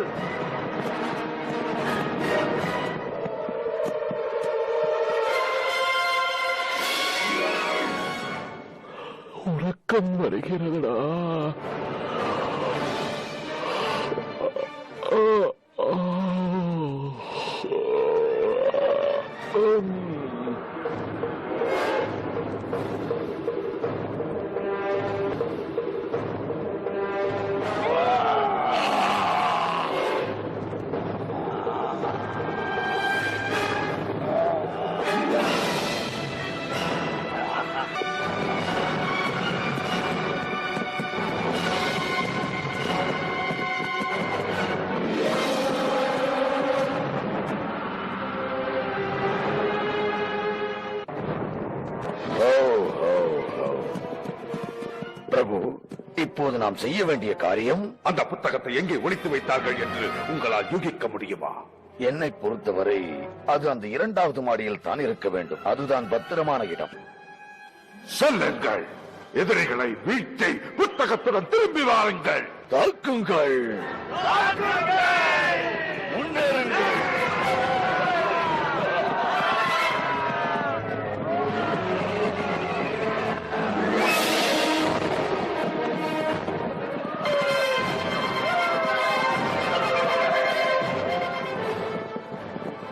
A: உறக்கம் வருகிறதுடா.
D: பிரபு, இப்போது நாம் செய்ய வேண்டிய காரியம் அந்த புத்தகத்தை எங்கே ஒளித்து வைத்தார்கள் என்று உங்களால் யூகிக்க முடியுமா? என்னை பொறுத்தவரை அது அந்த 2வது மாடியில் தான் இருக்க வேண்டும். அதுதான் பத்திரமான இடம். செல்லுங்கள், எதிரிகளை வீழ்த்தி புத்தகத்துடன் திரும்பி வாருங்கள். தாக்குங்கள், முன்னேறுங்கள்.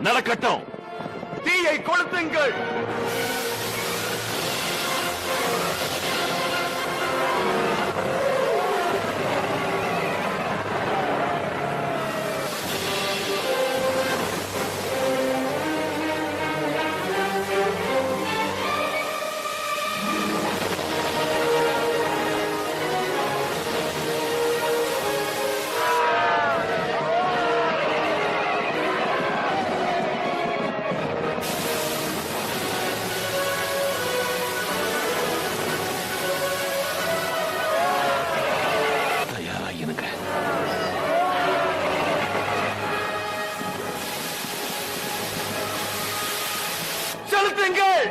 A: நடக்கட்டும்.
F: தீயை கொளுத்துங்கள். செலுத்துங்கள்.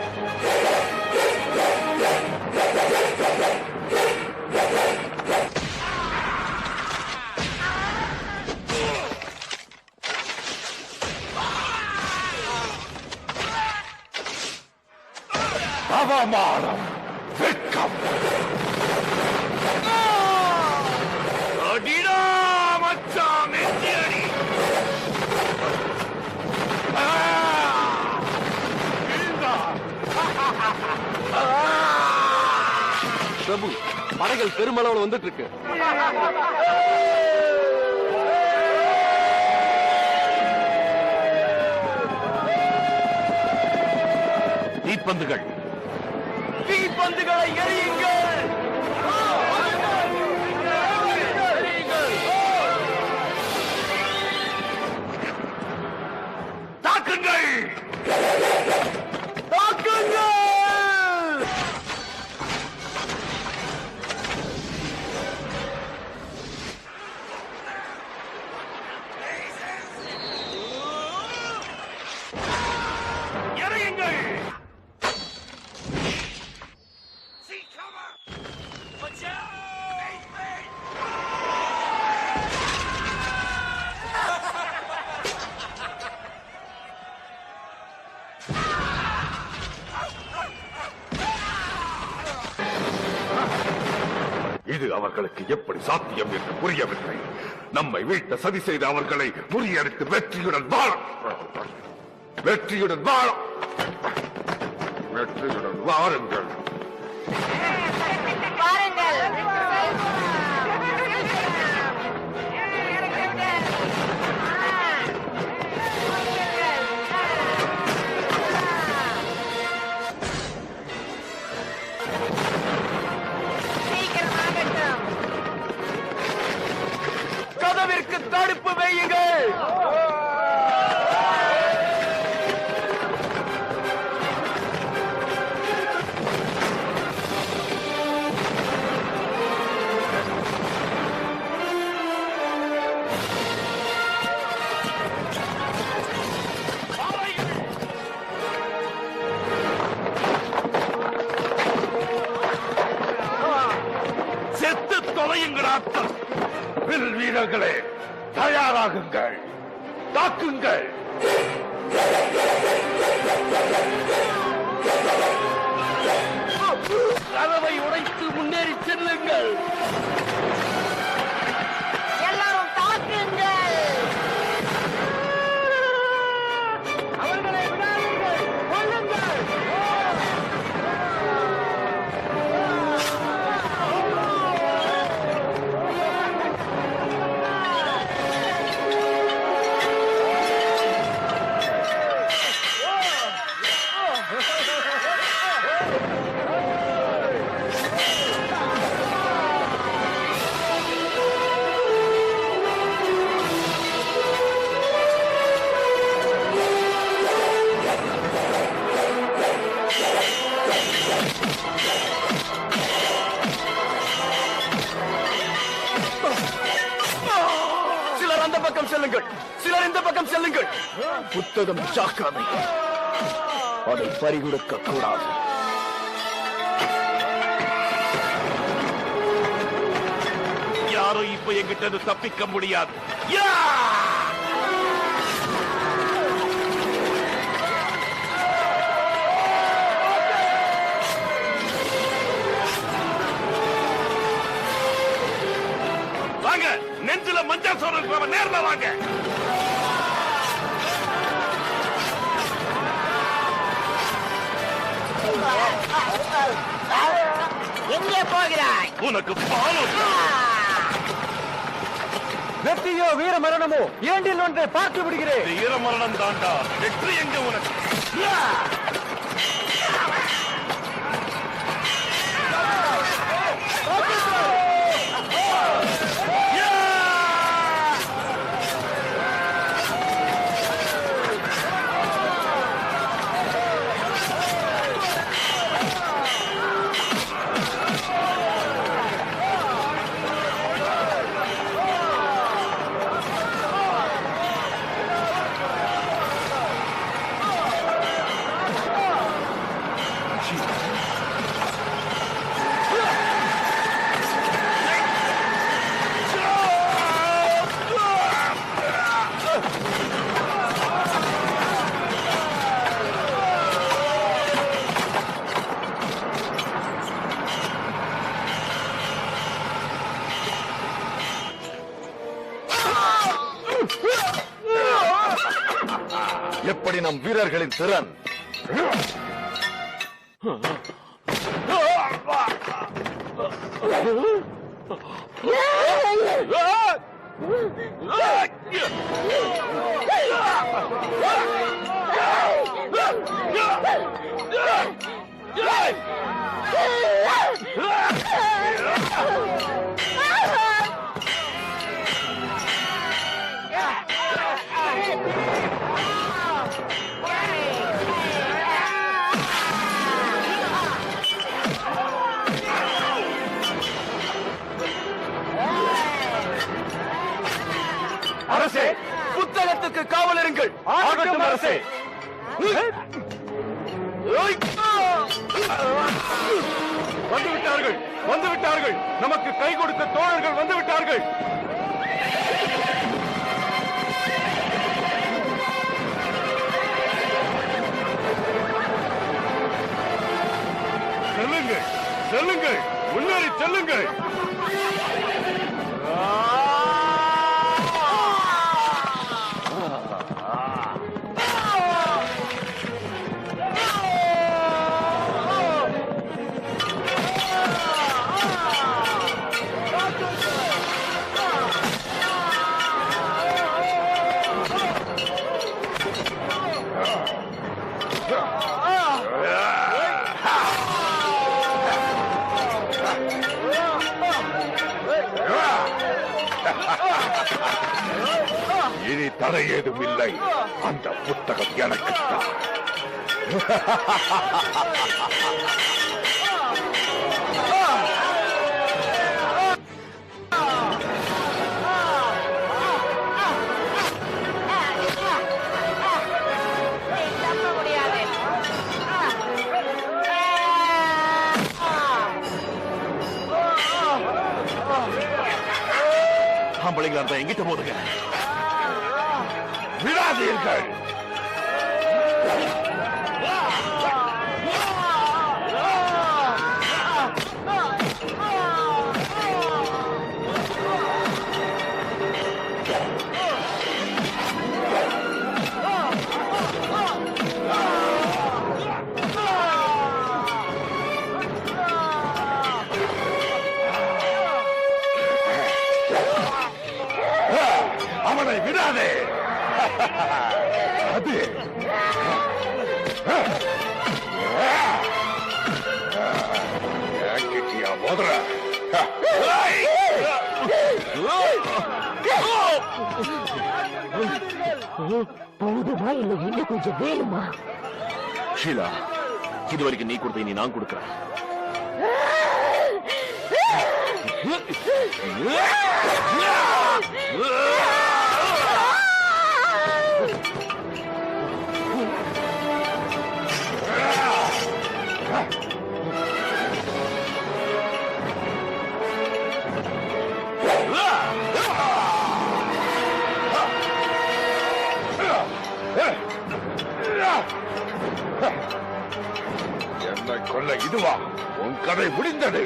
D: அவமானம், வெட்கம்.
A: அடிடா மச்சான், நெத்தி அடி.
F: பிரபு, படைகள் பெருமளவுல வந்துட்டு இருக்கு.
A: தீப்பந்துகள்,
F: தீப்பந்துகளை எரியுங்கள்.
A: தாக்குங்கள்.
F: தாக்குங்கள்.
D: இது அவர்களுக்கு எப்படி சாத்தியம் என்று புரியவில்லை. நம்மை வீழ்த்த சதி செய்த அவர்களை முறியடித்து வெற்றியுடன் வாழ வெற்றியுடன் வாருங்கள்.
F: கதவிற்கு தடுப்பு வையுங்கள்.
D: செத்து தொலையுங்கள் ஆட்கள். வில் வீரர்களே, தயாராகுங்கள், தாக்குங்கள்.
F: கதவை உடைத்து முன்னேறி செல்லுங்கள். எல்லாரும் தாக்குங்கள். அவர்களை விடாதீர்கள், கொல்லுங்கள். சிலர் அந்த பக்கம் செல்லுங்கள், சிலர் இந்த பக்கம் செல்லுங்கள். புத்தகம் ஜாக்கிரதை, அதை பறிகொடுக்க கூடாது.
A: யாரும் இப்ப எங்கிட்ட இருந்து தப்பிக்க முடியாது. வாங்க, நெஞ்சில மஞ்சள் சோறு இருக்கிறவன் நேர்ல வாங்க.
G: எங்கே போகிறாய்?
A: உனக்கு பாலும்
B: வெற்றியோ வீர மரணமோ இரண்டில் ஒன்றை பார்த்து விடுகிறேன்.
A: வீர மரணம் தாண்டா. வெற்றி எங்க உனக்கு?
D: எப்படி நம் வீரர்களின் திறன்!
F: அரசே, புத்தகத்துக்கு காவல் இருங்கள்.
B: ஆகட்டும் அரசே. வந்து விட்டார்கள், வந்து விட்டார்கள். நமக்கு கை கொடுக்க தோழர்கள் வந்து விட்டார்கள். செல்லுங்கள், செல்லுங்கள், முன்னேறி செல்லுங்கள்.
D: இனி தடை ஏதும் இல்லை. அந்த புத்தகம் எனக்குத்தான்.
A: ஆம்பளைங்களா இருந்தா எங்கிட்ட போதுங்க.
D: விடாதீர்கள். அவனை விடாதே. அது கிட்டியா மோதிர.
G: போதுமா இல்ல இன்னும் கொஞ்சம் வேணுமா?
A: ஷீலா, இது வரைக்கும் நீ கொடுத்த, இனி நான் கொடுக்கிறேன்.
D: என்னை கொல்ல இதுவா? உன் கதை முடிந்தது.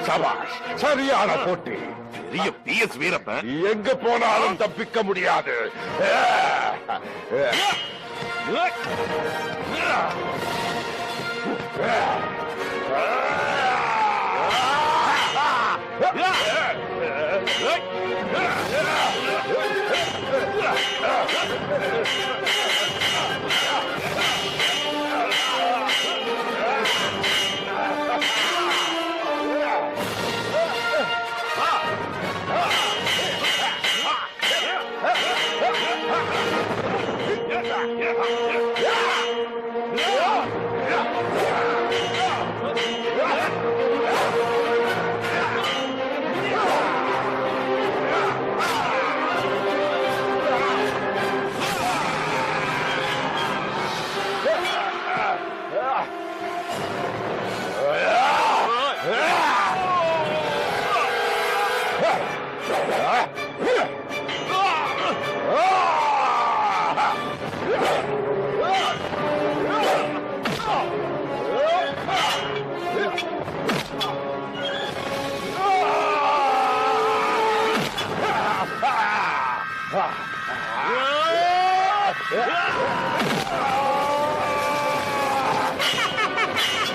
D: சபாஷ், சரியான போட்டி.
A: பெரிய PS வீரப்பன்
D: எங்க போனாலும் தப்பிக்க முடியாது.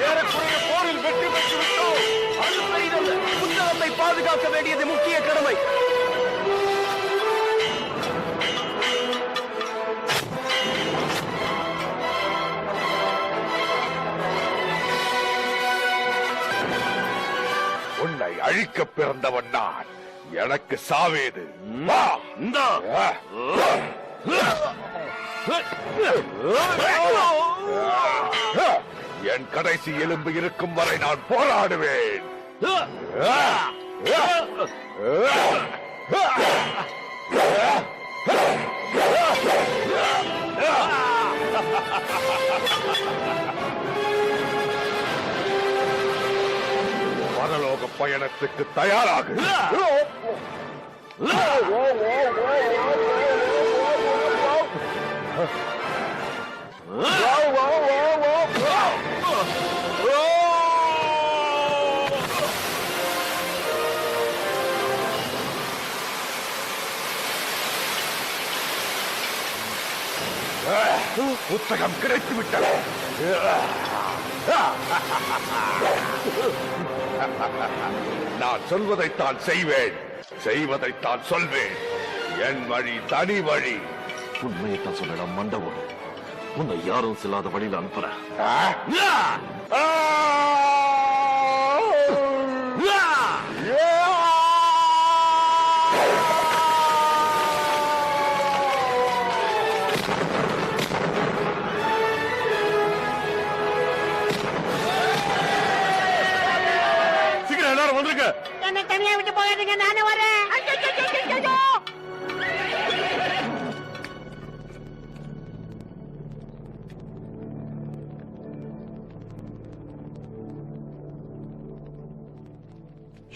F: ஏறக்குறைய போரில் வெற்றி பெற்று விட்டோம். அது பெரிதல்ல. புத்தகத்தை பாதுகாக்க வேண்டியது முக்கிய கடமை.
D: உன்னை அழிக்க பிறந்தவன் நான். எனக்கு சாவேது. வா.
A: இந்தா.
D: என் கடைசி எலும்பு இருக்கும் வரை நான் போராடுவேன். பரலோக பயணத்துக்கு தயாராகு. புத்தகம் கிடைத்து விட்டது. நான் சொல்வதைத்தான் செய்வேன், செய்வதைத்தான் சொல்வேன். என் வழி தனி வழி.
A: உண்மையைத்தான் சொல்லடா மண்டபம். உன்னை யாரும் செல்லாத வழியில அனுப்புறேன்.
C: சீக்கிரம் எல்லாரும் வந்துருங்க.
G: என்ன தனியா விட்டு போகாதீங்க, நானும் வரேன்.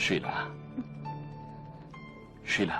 A: ஷீலா, ஷீலா,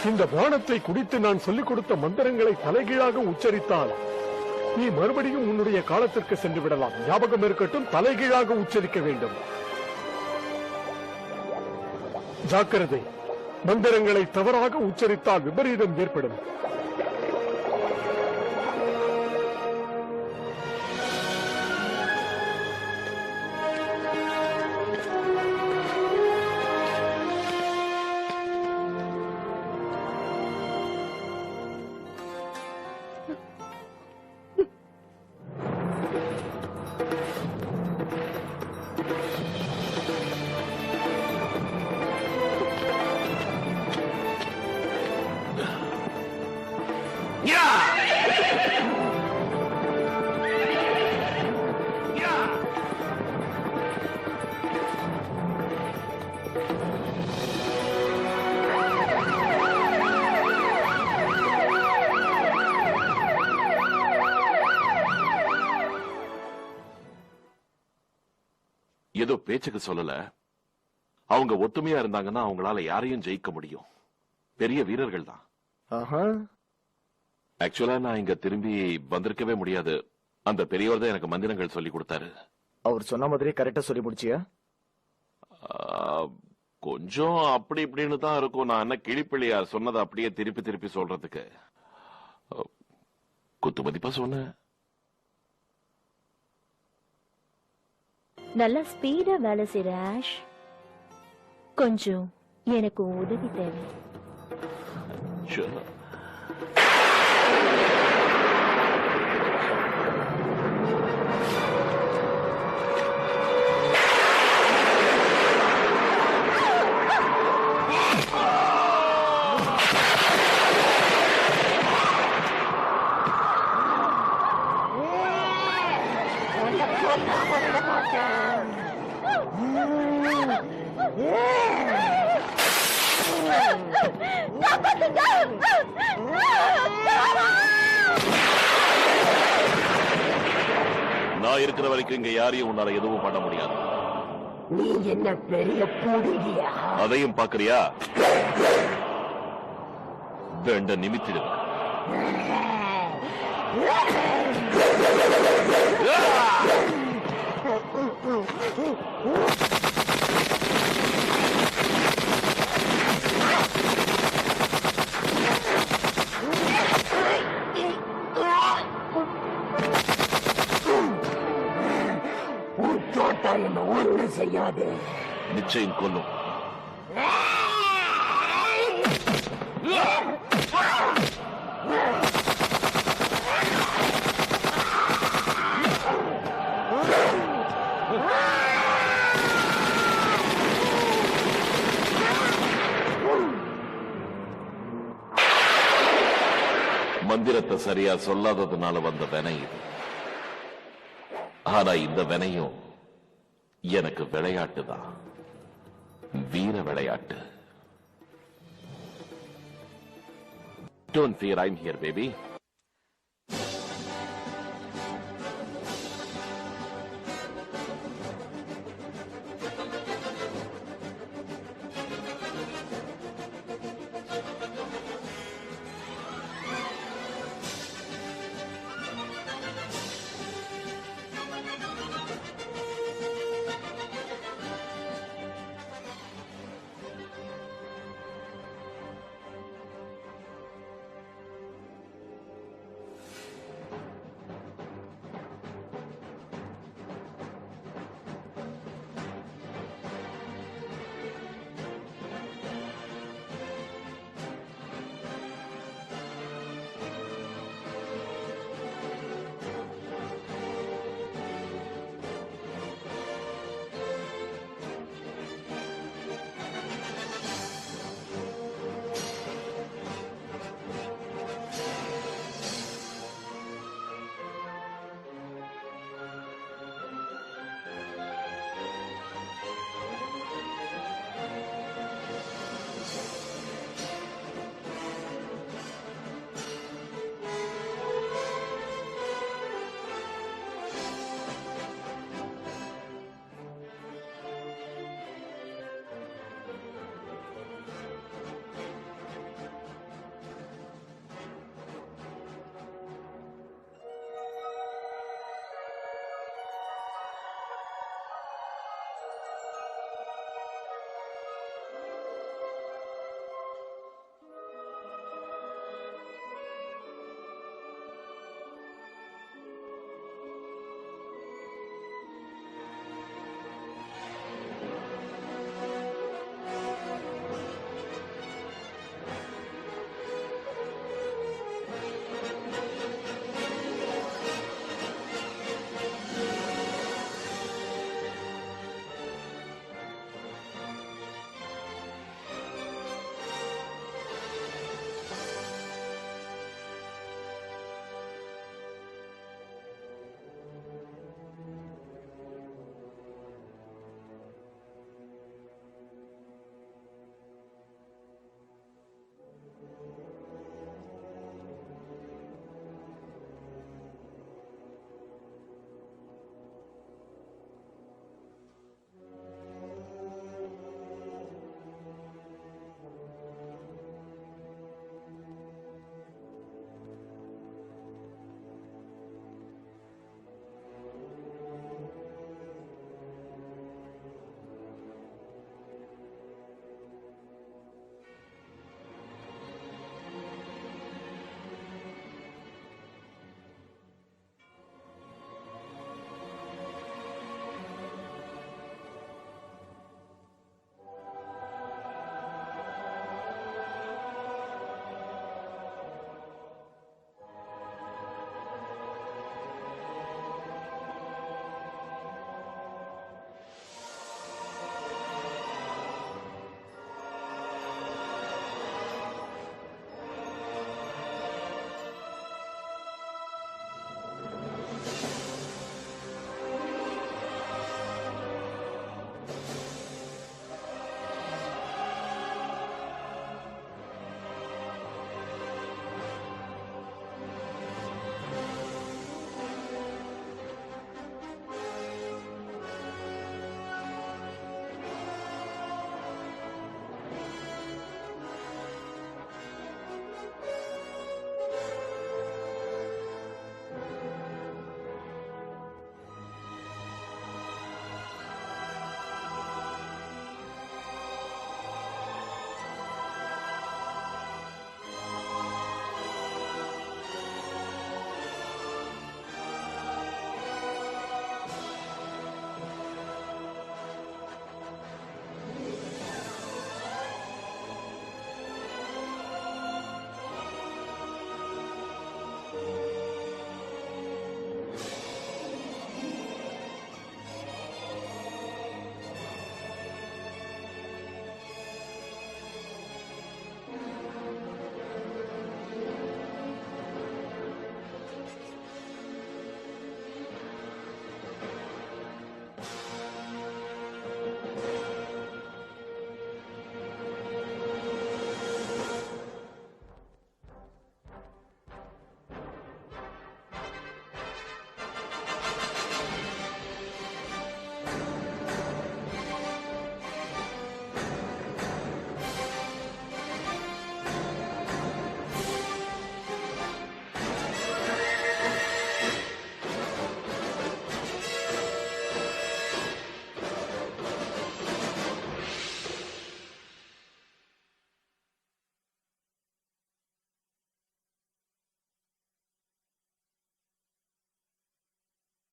C: இந்த பானத்தை குடித்து நான் சொல்லிக் கொடுத்த மந்திரங்களை தலைகீழாக உச்சரித்தால் நீ மறுபடியும் உன்னுடைய காலத்திற்கு சென்று விடலாம். ஞாபகம் இருக்கட்டும், தலைகீழாக உச்சரிக்க வேண்டும். ஜாக்கிரதை, மந்திரங்களை தவறாக உச்சரித்தால் விபரீதம் ஏற்படும்.
A: ஏதோ பேச்சுக்கு சொல்லல. அவங்க ஒத்துமையா இருந்தாங்கன்னா அவங்களால யாரையும் ஜெயிக்க முடியும். பெரிய வீரர்கள் தான். ஆக்சுவலா நான் இங்க திரும்பி வந்திருக்கவே முடியாது. அந்த பெரியவர் தான் எனக்கு மந்திரங்கள் சொல்லி கொடுத்தாரு.
B: அவர் சொன்ன மாதிரி கரெக்டா சொல்லி முடிச்சியா?
A: கொஞ்சம் அப்படி இப்படின்னு தான் இருக்கும். நான் என்ன கிளிப்பிள்ளையார் சொன்னதை அப்படியே திருப்பி திருப்பி சொல்றதுக்கு குத்துமதிப்பா சொன்னேன்.
E: நல்லா ஸ்பீடா வேலை செய்யற ஆஷ். கொஞ்சம் எனக்கு உதவி தேவை.
A: Sure. நான் இருக்கிற வரைக்கும் இங்க யாரையும் உன்னால எதுவும் பண்ண முடியாது.
G: நீ என்ன பெரிய புடுங்கியா?
A: அதையும் பாக்குறியா? தண்ட நிமித்திடுவேன்.
G: உன் தோட்டா என்ன ஒண்ணு செய்யாது.
A: நிச்சயம் கொல்லும். மந்திரத்தை சரியா சொல்லாததுனால வந்த வினை இது. ஆனா இந்த வினையும் எனக்கு விளையாட்டு தான், வீர விளையாட்டு. Don't fear, I'm here, baby.